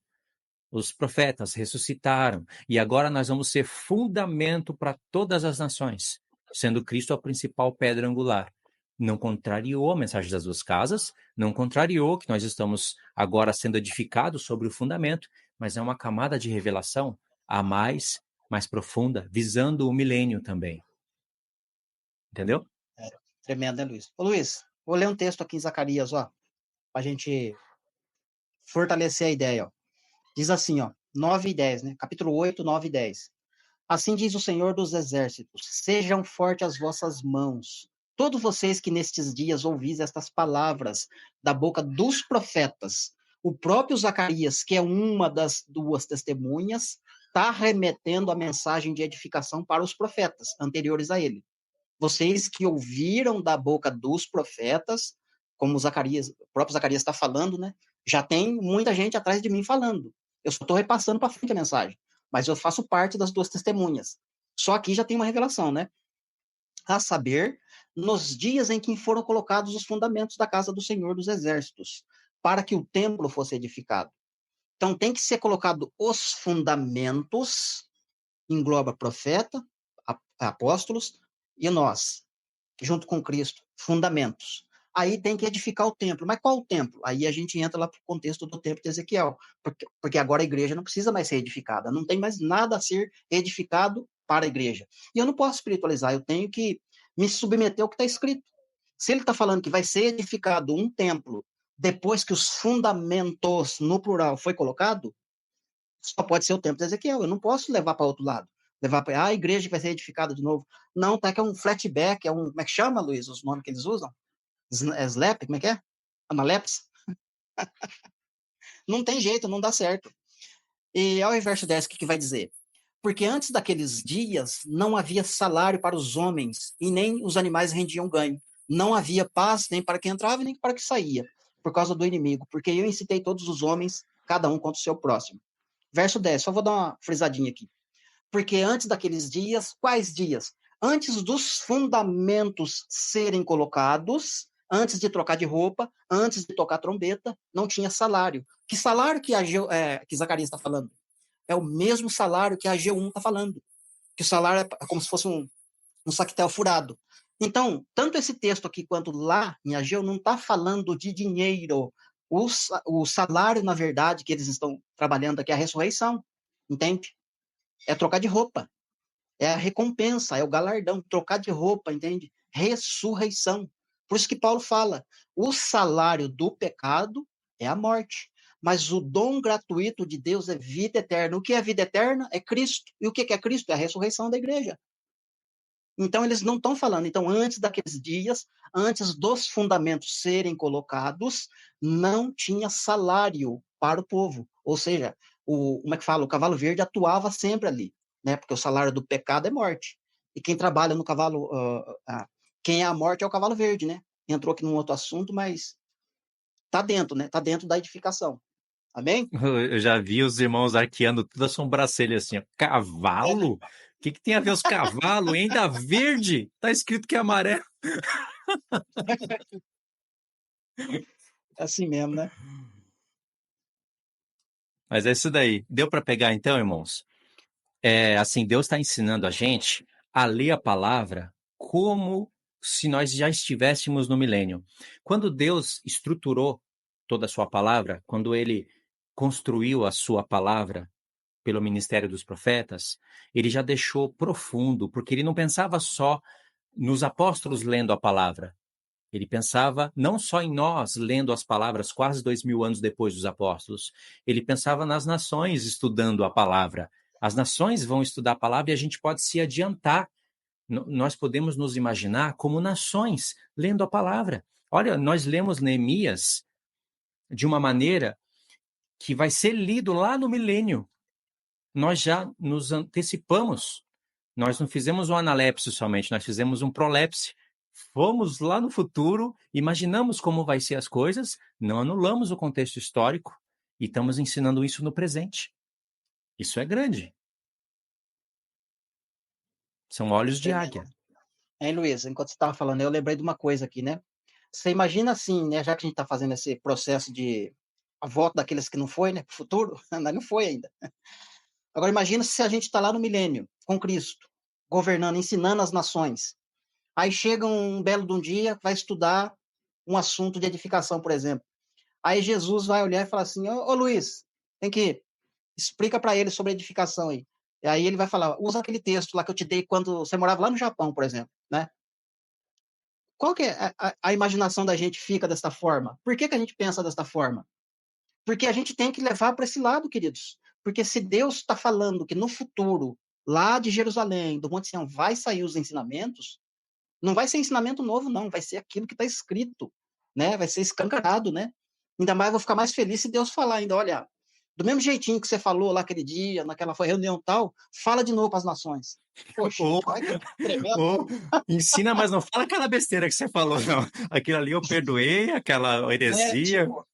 Os profetas ressuscitaram. E agora nós vamos ser fundamento para todas as nações, sendo Cristo a principal pedra angular. Não contrariou a mensagem das duas casas, não contrariou que nós estamos agora sendo edificados sobre o fundamento, mas é uma camada de revelação a mais profunda, visando o milênio também. Entendeu? É, tremendo, né, Luiz? Ô, Luiz, vou ler um texto aqui em Zacarias, ó, pra gente fortalecer a ideia, ó. Diz assim, ó, 9 e 10, né? Capítulo 8, 9 e 10. Assim diz o Senhor dos Exércitos: sejam fortes as vossas mãos. Todos vocês que nestes dias ouvis estas palavras da boca dos profetas. O próprio Zacarias, que é uma das duas testemunhas, está remetendo a mensagem de edificação para os profetas anteriores a ele. Vocês que ouviram da boca dos profetas, como Zacarias, o próprio Zacarias está falando, né? Já tem muita gente atrás de mim falando. Eu só estou repassando para frente a mensagem, mas eu faço parte das duas testemunhas. Só aqui já tem uma revelação, né? A saber, nos dias em que foram colocados os fundamentos da casa do Senhor dos Exércitos, para que o templo fosse edificado. Então tem que ser colocado os fundamentos, engloba profeta, apóstolos e nós, junto com Cristo, fundamentos. Aí tem que edificar o templo. Mas qual o templo? Aí a gente entra lá para o contexto do templo de Ezequiel, porque agora a igreja não precisa mais ser edificada, não tem mais nada a ser edificado para a igreja. E eu não posso espiritualizar, eu tenho que me submeter ao que está escrito. Se ele está falando que vai ser edificado um templo depois que os fundamentos, no plural, foi colocado, só pode ser o templo de Ezequiel. Eu não posso levar para outro lado. Levar para a igreja que vai ser edificada de novo. Não, tá que é um flatback, é um. Como é que chama, Luiz, os nomes que eles usam? Slap, como é que é? Amaleps? Não tem jeito, não dá certo. E ao verso 10, o que vai dizer? Porque antes daqueles dias não havia salário para os homens, e nem os animais rendiam ganho. Não havia paz nem para quem entrava, nem para quem saía, por causa do inimigo. Porque eu incitei todos os homens, cada um contra o seu próximo. Verso 10, só vou dar uma frisadinha aqui. Porque antes daqueles dias, quais dias? Antes dos fundamentos serem colocados, antes de trocar de roupa, antes de tocar trombeta, não tinha salário. Que salário que Zacarias está falando? É o mesmo salário que a G1 está falando. Que o salário é como se fosse um saquetel furado. Então, tanto esse texto aqui quanto lá em Ageu não está falando de dinheiro. O salário, na verdade, que eles estão trabalhando aqui é a ressurreição, entende? É trocar de roupa. É a recompensa, é o galardão, trocar de roupa, entende? Ressurreição. Por isso que Paulo fala: o salário do pecado é a morte, mas o dom gratuito de Deus é vida eterna. O que é vida eterna? É Cristo. E o que é Cristo? É a ressurreição da igreja. Então, eles não estão falando. Então, antes daqueles dias, antes dos fundamentos serem colocados, não tinha salário para o povo. Ou seja, como é que fala? O cavalo verde atuava sempre ali, né? Porque o salário do pecado é morte. E quem trabalha no cavalo, quem é a morte é o cavalo verde, né? Entrou aqui num outro assunto, mas tá dentro, né? Tá dentro da edificação. Amém? Eu já vi os irmãos arqueando toda a sobrancelha assim, ó. Cavalo? O que tem a ver os cavalos? Ainda verde? Tá escrito que é amarelo. É assim mesmo, né? Mas é isso daí. Deu para pegar então, irmãos? Assim, Deus está ensinando a gente a ler a palavra como se nós já estivéssemos no milênio. Quando Deus estruturou toda a sua palavra, quando ele construiu a sua palavra pelo ministério dos profetas, ele já deixou profundo, porque ele não pensava só nos apóstolos lendo a palavra. Ele pensava não só em nós lendo as palavras quase 2000 anos depois dos apóstolos, ele pensava nas nações estudando a palavra. As nações vão estudar a palavra e a gente pode se adiantar. Nós podemos nos imaginar como nações lendo a palavra. Olha, nós lemos Neemias de uma maneira que vai ser lido lá no milênio. Nós já nos antecipamos. Nós não fizemos um analepse somente, nós fizemos um prolepse. Fomos lá no futuro, imaginamos como vai ser as coisas, não anulamos o contexto histórico e estamos ensinando isso no presente. Isso é grande. São olhos de águia. Hein, Luiz, enquanto você estava falando, eu lembrei de uma coisa aqui, né? Você imagina assim, né? Já que a gente está fazendo esse processo de a volta daqueles que não foi, né? Para o futuro, não foi ainda. Agora imagina se a gente está lá no milênio, com Cristo, governando, ensinando as nações. Aí chega um belo de um dia, vai estudar um assunto de edificação, por exemplo. Aí Jesus vai olhar e falar assim: ô Luiz, tem que explica para ele sobre edificação aí. E aí ele vai falar: usa aquele texto lá que eu te dei quando você morava lá no Japão, por exemplo, né? Qual que é a imaginação da gente fica desta forma? Por que a gente pensa desta forma? Porque a gente tem que levar para esse lado, queridos. Porque se Deus está falando que no futuro, lá de Jerusalém, do Monte Sião, vai sair os ensinamentos, não vai ser ensinamento novo, não, vai ser aquilo que está escrito, né? Vai ser escancarado, né? Ainda mais, vou ficar mais feliz se Deus falar ainda, olha, do mesmo jeitinho que você falou lá aquele dia, naquela reunião tal, fala de novo para as nações. Poxa, Ou, olha que tremendo. ou ensina, mas não fala aquela besteira que você falou, não. Aquilo ali eu perdoei, aquela É, heresia. tipo,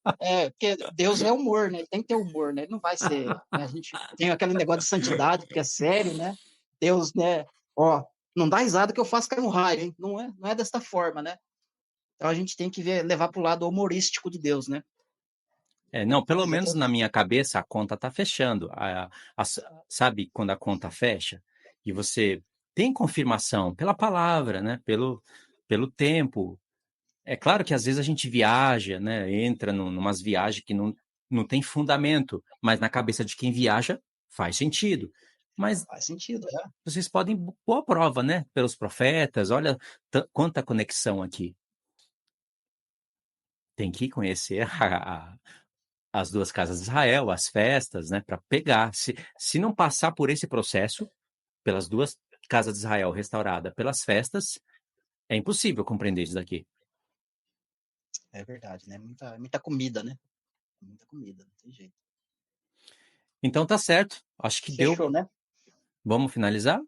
porque Deus é humor, né? Ele tem que ter humor, né? Ele não vai ser, né? A gente tem aquele negócio de santidade, que é sério, né? Deus, né? Ó, não dá risada que eu faço cair um raio, hein? Não é desta forma, né? Então a gente tem que levar para o lado humorístico de Deus, né? Não, pelo Mas é que menos na minha cabeça a conta está fechando. Sabe quando a conta fecha e você tem confirmação pela palavra, né? Pelo tempo. É claro que às vezes a gente viaja, né? Entra numas viagens que não tem fundamento, mas na cabeça de quem viaja faz sentido. Mas faz sentido, né? vocês podem pôr a prova, né? Pelos profetas, olha quanta conexão aqui. Tem que conhecer as duas casas de Israel, as festas, né? Para pegar. Se não passar por esse processo, pelas duas casas de Israel restaurada pelas festas, é impossível compreender isso daqui. É verdade, né? Muita comida, né? Muita comida, não tem jeito. Então tá certo. Acho que deu. Fechou, né? Vamos finalizar?